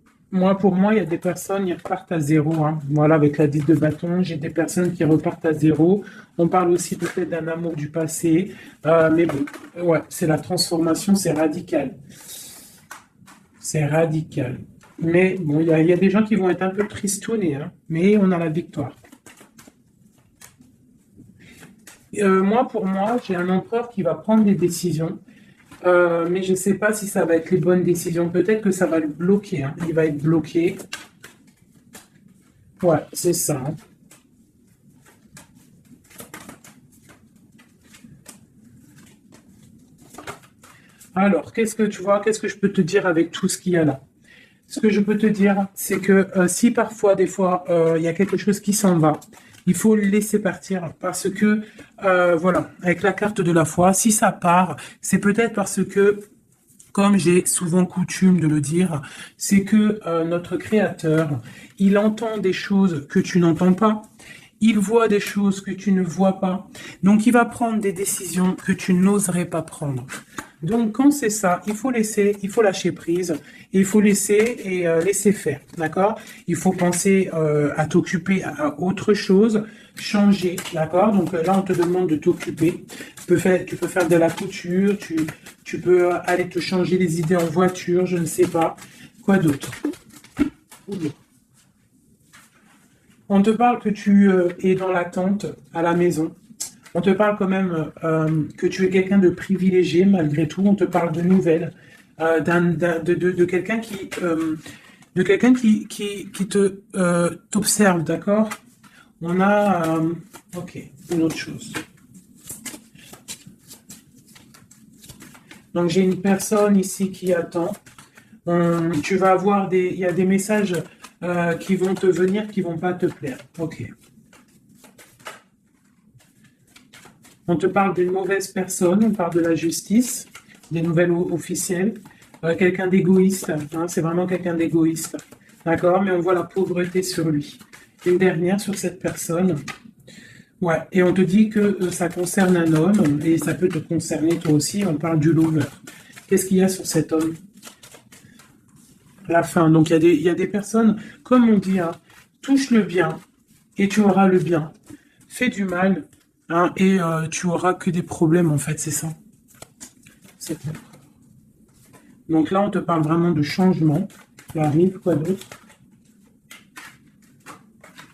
pour moi, il y a des personnes, ils repartent à zéro, hein. Voilà, avec la 10 de bâton, j'ai des personnes qui repartent à zéro. On parle aussi peut-être d'un amour du passé, mais bon, ouais, c'est la transformation, c'est radical. C'est radical. Mais bon, il y a des gens qui vont être un peu tristounés, hein, mais on a la victoire. Pour moi, j'ai un empereur qui va prendre des décisions, mais je ne sais pas si ça va être les bonnes décisions. Peut-être que ça va le bloquer, hein. Il va être bloqué. Ouais, c'est ça, hein. Alors, qu'est-ce que tu vois? Qu'est-ce que je peux te dire avec tout ce qu'il y a là? Ce que je peux te dire, c'est que si parfois, des fois, il y a quelque chose qui s'en va, il faut le laisser partir parce que, voilà, avec la carte de la foi, si ça part, c'est peut-être parce que, comme j'ai souvent coutume de le dire, c'est que notre Créateur, il entend des choses que tu n'entends pas. Il voit des choses que tu ne vois pas. Donc, il va prendre des décisions que tu n'oserais pas prendre. Donc, quand c'est ça, il faut laisser, il faut lâcher prise, et il faut laisser et laisser faire, d'accord? Il faut penser à t'occuper à autre chose, changer, d'accord? Donc là, on te demande de t'occuper. Tu peux faire de la couture, tu peux aller te changer les idées en voiture, je ne sais pas. Quoi d'autre? Oula. On te parle que tu es dans l'attente à la maison. On te parle quand même que tu es quelqu'un de privilégié malgré tout. On te parle de nouvelles, de quelqu'un qui te t'observe, d'accord? On a ok, une autre chose. Donc j'ai une personne ici qui attend. Tu vas avoir il y a des messages qui vont te venir, qui vont pas te plaire. Ok. On te parle d'une mauvaise personne, on parle de la justice, des nouvelles officielles, quelqu'un d'égoïste, hein, c'est vraiment quelqu'un d'égoïste, d'accord? Mais on voit la pauvreté sur lui. Une dernière sur cette personne, ouais, et on te dit que ça concerne un homme, et ça peut te concerner toi aussi, on parle du lover. Qu'est-ce qu'il y a sur cet homme? La fin, donc il y a des personnes, comme on dit, hein, touche le bien, et tu auras le bien. Fais du mal, hein, et tu auras que des problèmes, en fait, c'est ça. C'est ça. Donc là, on te parle vraiment de changement qui arrive, quoi d'autre?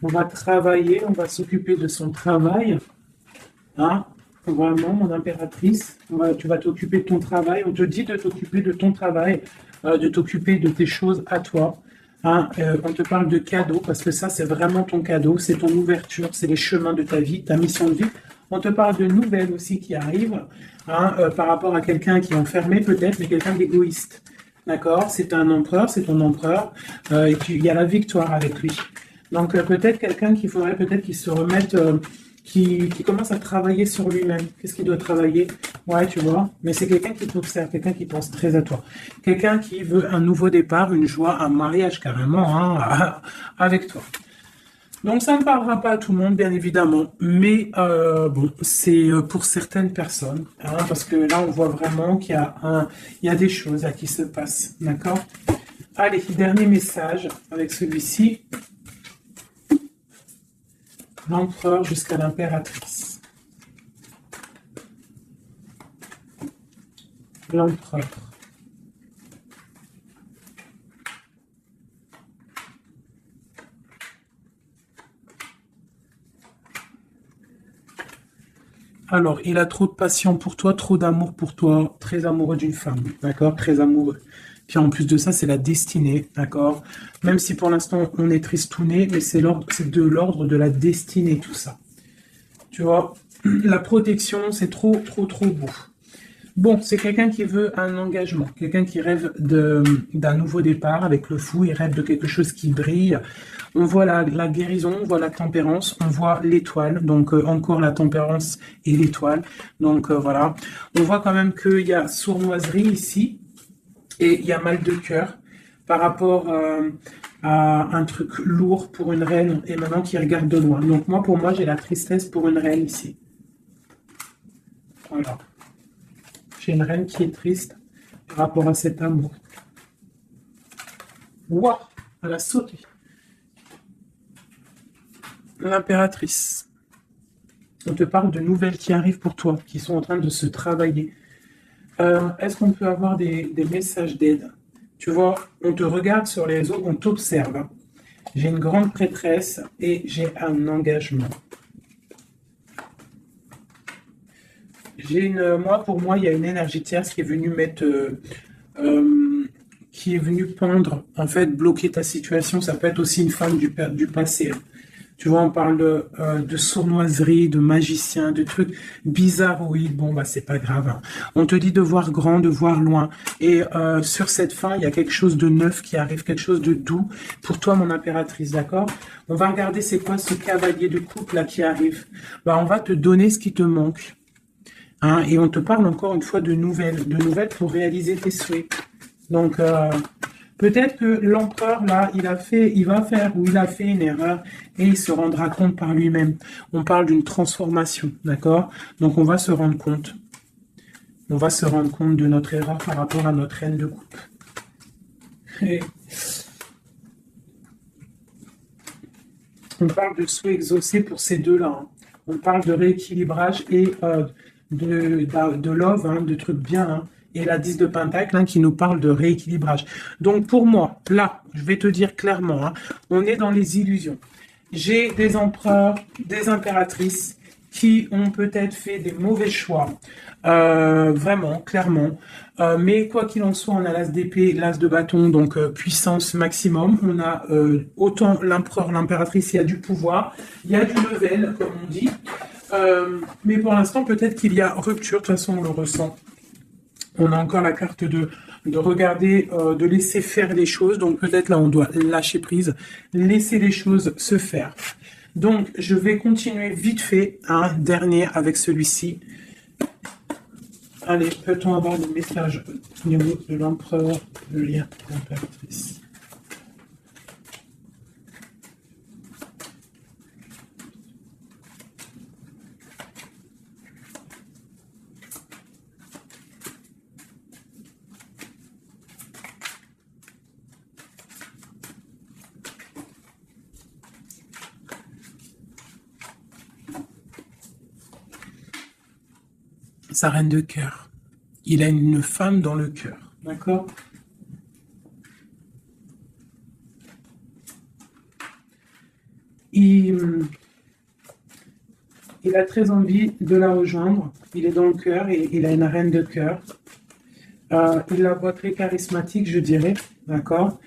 On va travailler, on va s'occuper de son travail, hein? Vraiment, mon impératrice, tu vas t'occuper de ton travail. On te dit de t'occuper de ton travail, de t'occuper de tes choses à toi, hein. On te parle de cadeau parce que ça, c'est vraiment ton cadeau, c'est ton ouverture, c'est les chemins de ta vie, ta mission de vie. On te parle de nouvelles aussi qui arrivent, hein, par rapport à quelqu'un qui est enfermé peut-être, mais quelqu'un d'égoïste. D'accord? C'est un empereur, c'est ton empereur, et il y a la victoire avec lui. Donc peut-être quelqu'un qu'il faudrait peut-être qu'il se remette, qui commence à travailler sur lui-même. Qu'est-ce qu'il doit travailler? Ouais, tu vois. Mais c'est quelqu'un qui t'observe, quelqu'un qui pense très à toi. Quelqu'un qui veut un nouveau départ, une joie, un mariage carrément, hein, avec toi. Donc ça ne parlera pas à tout le monde, bien évidemment, mais bon, c'est pour certaines personnes, hein, parce que là on voit vraiment qu'il y a des choses à qui se passent, d'accord? Allez, dernier message avec celui-ci. L'empereur jusqu'à l'impératrice. L'empereur. Alors, il a trop de passion pour toi, trop d'amour pour toi, très amoureux d'une femme, d'accord? Très amoureux. Puis en plus de ça, c'est la destinée, d'accord? Même si pour l'instant on est tristouné, mais c'est de l'ordre de la destinée, tout ça. Tu vois, la protection, c'est trop, trop, trop beau. Bon, c'est quelqu'un qui veut un engagement, quelqu'un qui rêve d'un nouveau départ avec le fou, il rêve de quelque chose qui brille. On voit la guérison, on voit la tempérance, on voit l'étoile, donc encore la tempérance et l'étoile. Donc voilà, on voit quand même qu'il y a sournoiserie ici et il y a mal de cœur par rapport à un truc lourd pour une reine et maintenant qui regarde de loin. Donc moi, pour moi, j'ai la tristesse pour une reine ici. Voilà. J'ai une reine qui est triste par rapport à cet amour. Waouh, elle a sauté. L'impératrice. On te parle de nouvelles qui arrivent pour toi, qui sont en train de se travailler. Est-ce qu'on peut avoir des messages d'aide? Tu vois, on te regarde sur les réseaux, on t'observe. J'ai une grande prêtresse et j'ai un engagement. Pour moi, il y a une énergie tierce qui est venue qui est venue pendre, en fait, bloquer ta situation. Ça peut être aussi une femme du passé. Tu vois, on parle de sournoiserie, de magicien, de trucs bizarres. Oui, bon, bah, c'est pas grave. Hein. On te dit de voir grand, de voir loin. Et sur cette fin, il y a quelque chose de neuf qui arrive, quelque chose de doux pour toi, mon impératrice, d'accord? On va regarder c'est quoi ce cavalier de coupe là qui arrive. Bah, on va te donner ce qui te manque. Hein, et on te parle encore une fois de nouvelles pour réaliser tes souhaits. Donc, peut-être que l'empereur, là, il a fait une erreur et il se rendra compte par lui-même. On parle d'une transformation, d'accord? Donc, on va se rendre compte. On va se rendre compte de notre erreur par rapport à notre reine de coupe. Et on parle de souhaits exaucés pour ces deux-là. Hein. On parle de rééquilibrage et de love, hein, de trucs bien, hein, et la 10 de Pentacle hein, qui nous parle de rééquilibrage. Donc pour moi, là, je vais te dire clairement, hein, on est dans les illusions. J'ai des empereurs, des impératrices qui ont peut-être fait des mauvais choix, vraiment, clairement. Mais quoi qu'il en soit, on a l'as d'épée, l'as de bâton, donc puissance maximum. On a autant l'empereur, l'impératrice, il y a du pouvoir, il y a du level, comme on dit. Mais pour l'instant, peut-être qu'il y a rupture, de toute façon, on le ressent. On a encore la carte de regarder, de laisser faire les choses. Donc peut-être là, on doit lâcher prise, laisser les choses se faire. Donc, je vais continuer vite fait, un dernier avec celui-ci. Allez, peut-on avoir des messages au niveau de l'empereur, le lien de l'impératrice? Sa reine de cœur. Il a une femme dans le cœur. D'accord? Il a très envie de la rejoindre. Il est dans le cœur et il a une reine de cœur. Il la voit très charismatique, je dirais. D'accord?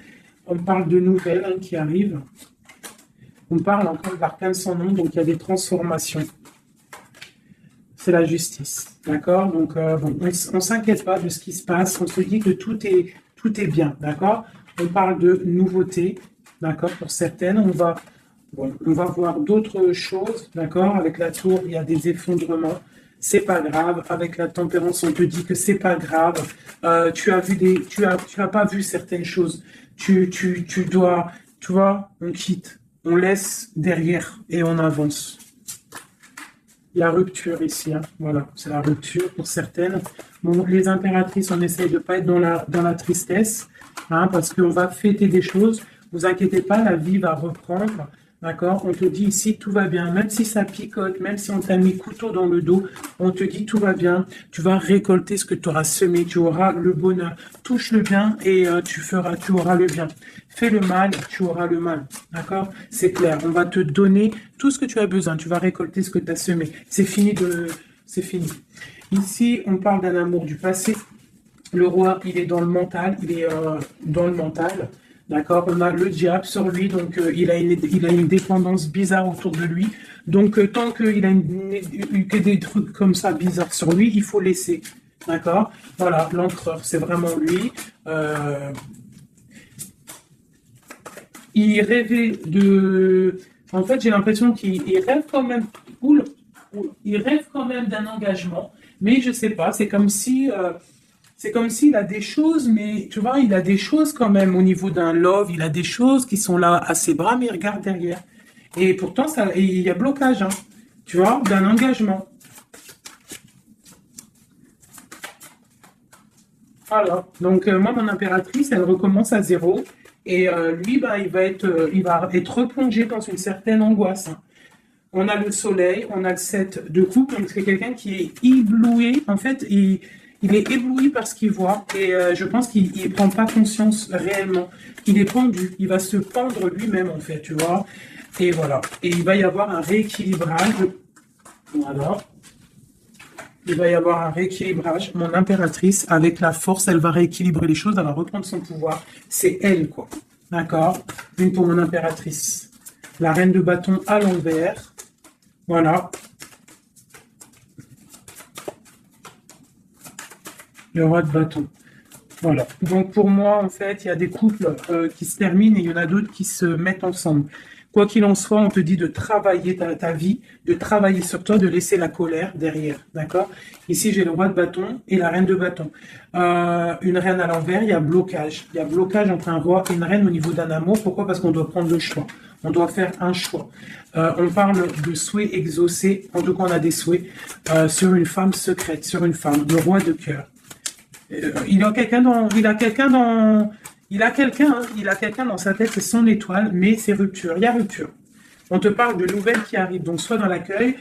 On parle de nouvelles hein, qui arrivent. On parle encore de l'arcane sans nom, donc il y a des transformations. C'est la justice, d'accord? Donc, bon, on ne s'inquiète pas de ce qui se passe, on se dit que tout est bien, d'accord? On parle de nouveautés, d'accord? Pour certaines, on va voir d'autres choses, d'accord? Avec la tour, il y a des effondrements, c'est pas grave. Avec la tempérance, on te dit que c'est pas grave. Tu as pas vu certaines choses. Tu dois, tu vois, on quitte, on laisse derrière et on avance. La rupture ici, hein. Voilà, c'est la rupture pour certaines. Bon, les impératrices, on essaye de ne pas être dans la tristesse, hein, parce qu'on va fêter des choses. Vous inquiétez pas, la vie va reprendre, d'accord? On te dit ici, tout va bien, même si ça picote, même si on t'a mis couteau dans le dos, on te dit tout va bien, tu vas récolter ce que tu auras semé, tu auras le bonheur. Touche le bien et tu auras le bien. Fais le mal, tu auras le mal. D'accord? C'est clair. On va te donner tout ce que tu as besoin. Tu vas récolter ce que tu as semé. C'est fini c'est fini. Ici, on parle d'un amour du passé. Le roi, il est dans le mental, il est dans le mental. D'accord, on a le diable sur lui, donc il a une dépendance bizarre autour de lui. Donc tant qu'il a que des trucs comme ça bizarres sur lui, il faut laisser. D'accord, voilà, l'empereur, c'est vraiment lui. Il rêvait de... En fait, j'ai l'impression qu'il rêve quand même... Il rêve quand même d'un engagement, mais je sais pas, c'est comme si... c'est comme s'il a des choses, mais tu vois, il a des choses quand même au niveau d'un love, il a des choses qui sont là à ses bras, mais il regarde derrière. Et pourtant, il y a blocage, hein, tu vois, d'un engagement. Voilà. Donc, moi, mon impératrice, elle recommence à zéro. Et lui, bah, il va être replongé dans une certaine angoisse, hein. On a le soleil, on a le 7 de coupe, donc c'est quelqu'un qui est ébloui. En fait, il est ébloui par ce qu'il voit et je pense qu'il ne prend pas conscience réellement. Il est pendu, il va se pendre lui-même en fait, tu vois. Et voilà. Et il va y avoir un rééquilibrage. Voilà. Il va y avoir un rééquilibrage. Mon impératrice, avec la force, elle va rééquilibrer les choses, elle va reprendre son pouvoir. C'est elle, quoi. D'accord? Une pour mon impératrice. La reine de bâton à l'envers. Voilà. Le roi de bâton. Voilà. Donc pour moi, en fait, il y a des couples qui se terminent et il y en a d'autres qui se mettent ensemble. Quoi qu'il en soit, on te dit de travailler ta vie, de travailler sur toi, de laisser la colère derrière. D'accord? Ici, j'ai le roi de bâton et la reine de bâton. Une reine à l'envers, il y a blocage. Il y a blocage entre un roi et une reine au niveau d'un amour. Pourquoi? Parce qu'on doit prendre le choix. On doit faire un choix. On parle de souhaits exaucés. En tout cas, on a des souhaits sur une femme secrète, sur une femme, le roi de cœur. Il a quelqu'un dans sa tête, c'est son étoile, mais c'est rupture. Il y a rupture. On te parle de nouvelles qui arrivent, donc soit dans l'accueil,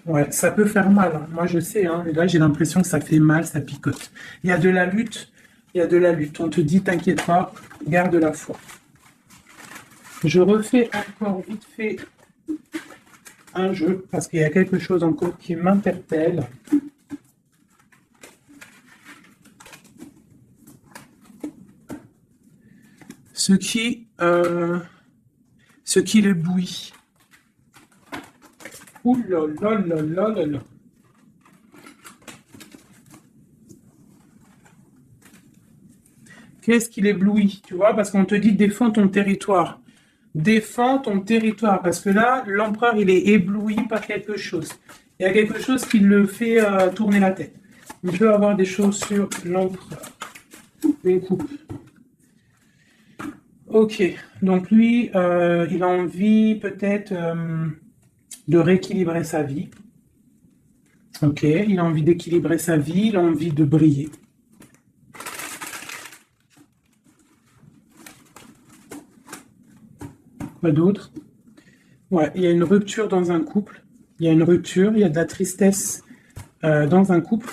ouais, ça peut faire mal, hein. Moi je sais, hein, là j'ai l'impression que ça fait mal, ça picote. Il y a de la lutte, il y a de la lutte. On te dit, t'inquiète pas, garde la foi. Je refais encore vite fait un jeu, parce qu'il y a quelque chose encore qui m'interpelle. Ce qui l'éblouit. Ouh là là là là là là. Qu'est-ce qui l'éblouit, tu vois? Parce qu'on te dit défends ton territoire. Défends ton territoire. Parce que là, l'empereur, il est ébloui par quelque chose. Il y a quelque chose qui le fait tourner la tête. Il peut avoir des choses sur l'empereur. Une coupe. Ok, donc lui, il a envie peut-être de rééquilibrer sa vie. Ok, il a envie d'équilibrer sa vie, il a envie de briller. Quoi d'autre? Ouais, il y a une rupture dans un couple. Il y a une rupture, il y a de la tristesse dans un couple.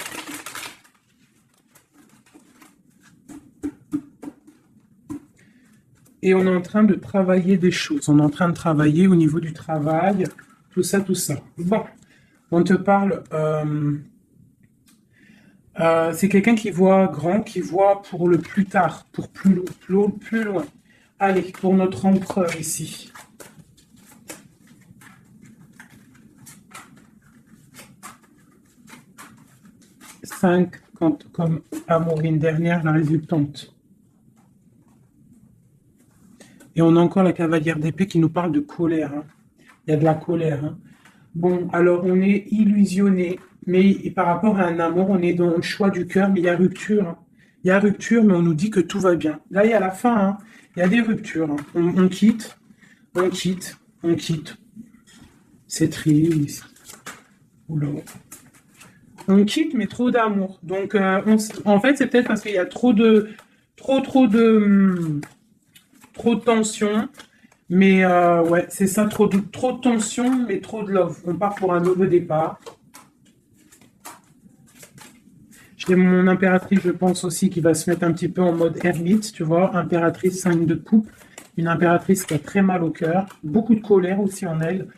Et on est en train de travailler des choses. On est en train de travailler au niveau du travail, tout ça, tout ça. Bon, on te parle... c'est quelqu'un qui voit grand, qui voit pour le plus tard, pour plus loin. Allez, pour notre empereur ici. Cinq, comme Amorine dernière, la résultante. Et on a encore la cavalière d'épée qui nous parle de colère, hein. Il y a de la colère, hein. Bon, alors on est illusionné, mais par rapport à un amour, on est dans le choix du cœur, mais il y a rupture, hein. Il y a rupture, mais on nous dit que tout va bien. Là, il y a la fin, hein. Il y a des ruptures, hein. On quitte, on quitte, on quitte. C'est triste. Oula. On quitte, mais trop d'amour. Donc, en fait, c'est peut-être parce qu'il y a trop de tension. Mais ouais, c'est ça, trop de tension, mais trop de love. On part pour un nouveau départ. J'ai mon impératrice, je pense aussi, qui va se mettre un petit peu en mode ermite, tu vois. Impératrice 5 de coupe. Une impératrice qui a très mal au cœur. Beaucoup de colère aussi en elle.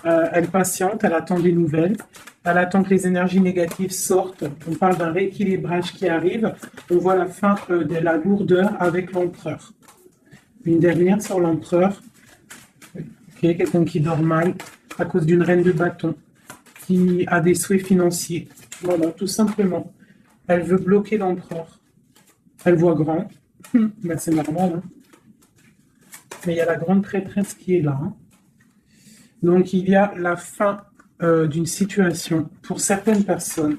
Elle patiente, elle attend des nouvelles, elle attend que les énergies négatives sortent. On parle d'un rééquilibrage qui arrive. On voit la fin de la lourdeur avec l'empereur. Une dernière sur l'empereur. Okay, quelqu'un qui dort mal à cause d'une reine de bâton, qui a des souhaits financiers. Voilà, tout simplement. Elle veut bloquer l'empereur. Elle voit grand. Ben, c'est normal. Hein. Mais il y a la grande prêtresse qui est là. Hein. Donc, il y a la fin d'une situation pour certaines personnes.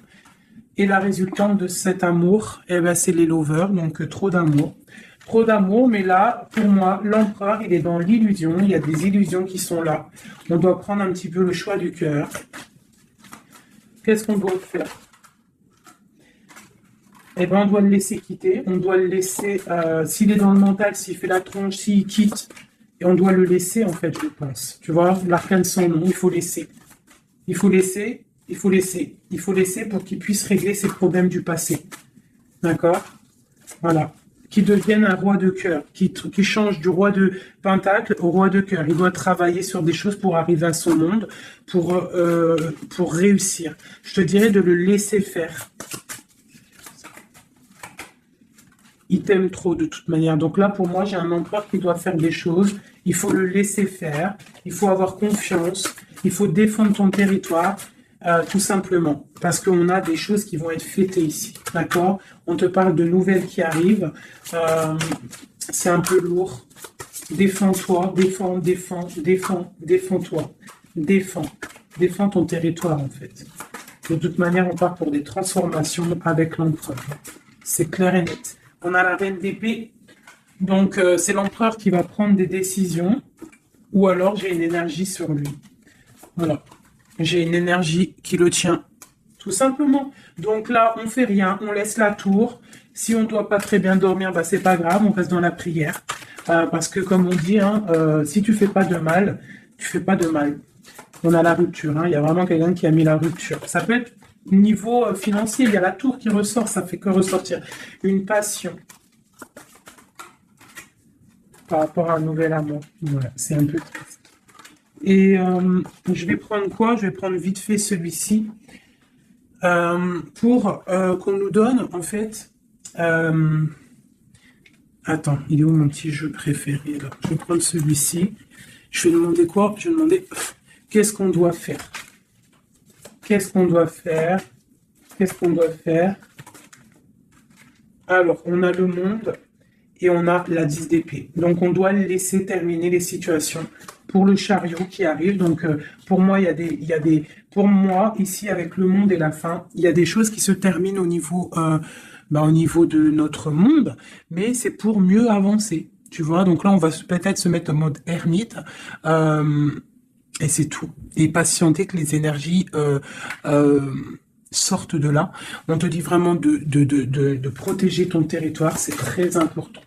Et la résultante de cet amour, eh ben, c'est les lovers, donc trop d'amour. Trop d'amour, mais là, pour moi, l'empereur, il est dans l'illusion. Il y a des illusions qui sont là. On doit prendre un petit peu le choix du cœur. Qu'est-ce qu'on doit faire? Eh ben, on doit le laisser quitter. On doit le laisser, s'il est dans le mental, s'il fait la tronche, s'il quitte, et on doit le laisser, en fait, je pense. Tu vois, l'arcane sans nom, il faut laisser. Il faut laisser, il faut laisser. Il faut laisser pour qu'il puisse régler ses problèmes du passé. D'accord? Voilà. Qui devienne un roi de cœur, qui change du roi de pentacle au roi de cœur. Il doit travailler sur des choses pour arriver à son monde, pour réussir. Je te dirais de le laisser faire. Il t'aime trop de toute manière. Donc là, pour moi, j'ai un empereur qui doit faire des choses. Il faut le laisser faire. Il faut avoir confiance. Il faut défendre ton territoire, tout simplement. Parce qu'on a des choses qui vont être fêtées ici. D'accord? On te parle de nouvelles qui arrivent. C'est un peu lourd. Défends-toi. Défends-toi. Défends ton territoire, en fait. De toute manière, on part pour des transformations avec l'empereur. C'est clair et net. On a la reine d'épée, donc c'est l'empereur qui va prendre des décisions, ou alors j'ai une énergie sur lui. Voilà, j'ai une énergie qui le tient, tout simplement. Donc là, on fait rien, on laisse la tour. Si on ne doit pas très bien dormir, bah, c'est pas grave, on reste dans la prière. Parce que comme on dit, hein, si tu fais pas de mal, tu fais pas de mal. On a la rupture, hein, il y a vraiment quelqu'un qui a mis la rupture. Ça peut être niveau financier, il y a la tour qui ressort, ça fait que ressortir une passion par rapport à un nouvel amour. Voilà, c'est un peu triste. Et je vais prendre quoi? Je vais prendre vite fait celui-ci pour qu'on nous donne en fait. Attends, il est où mon petit jeu préféré là? Je vais prendre celui-ci. Je vais demander quoi? Je vais demander qu'est-ce qu'on doit faire? Qu'est-ce qu'on doit faire? Qu'est-ce qu'on doit faire? Alors, on a le monde et on a la 10 d'épée. Donc, on doit laisser terminer les situations. Pour le chariot qui arrive, donc pour moi, pour moi, ici, avec le monde et la fin, il y a des choses qui se terminent au niveau de notre monde, mais c'est pour mieux avancer. Tu vois, donc là, on va peut-être se mettre en mode ermite. Et c'est tout. Et patienter que les énergies sortent de là. On te dit vraiment de protéger ton territoire, c'est très important.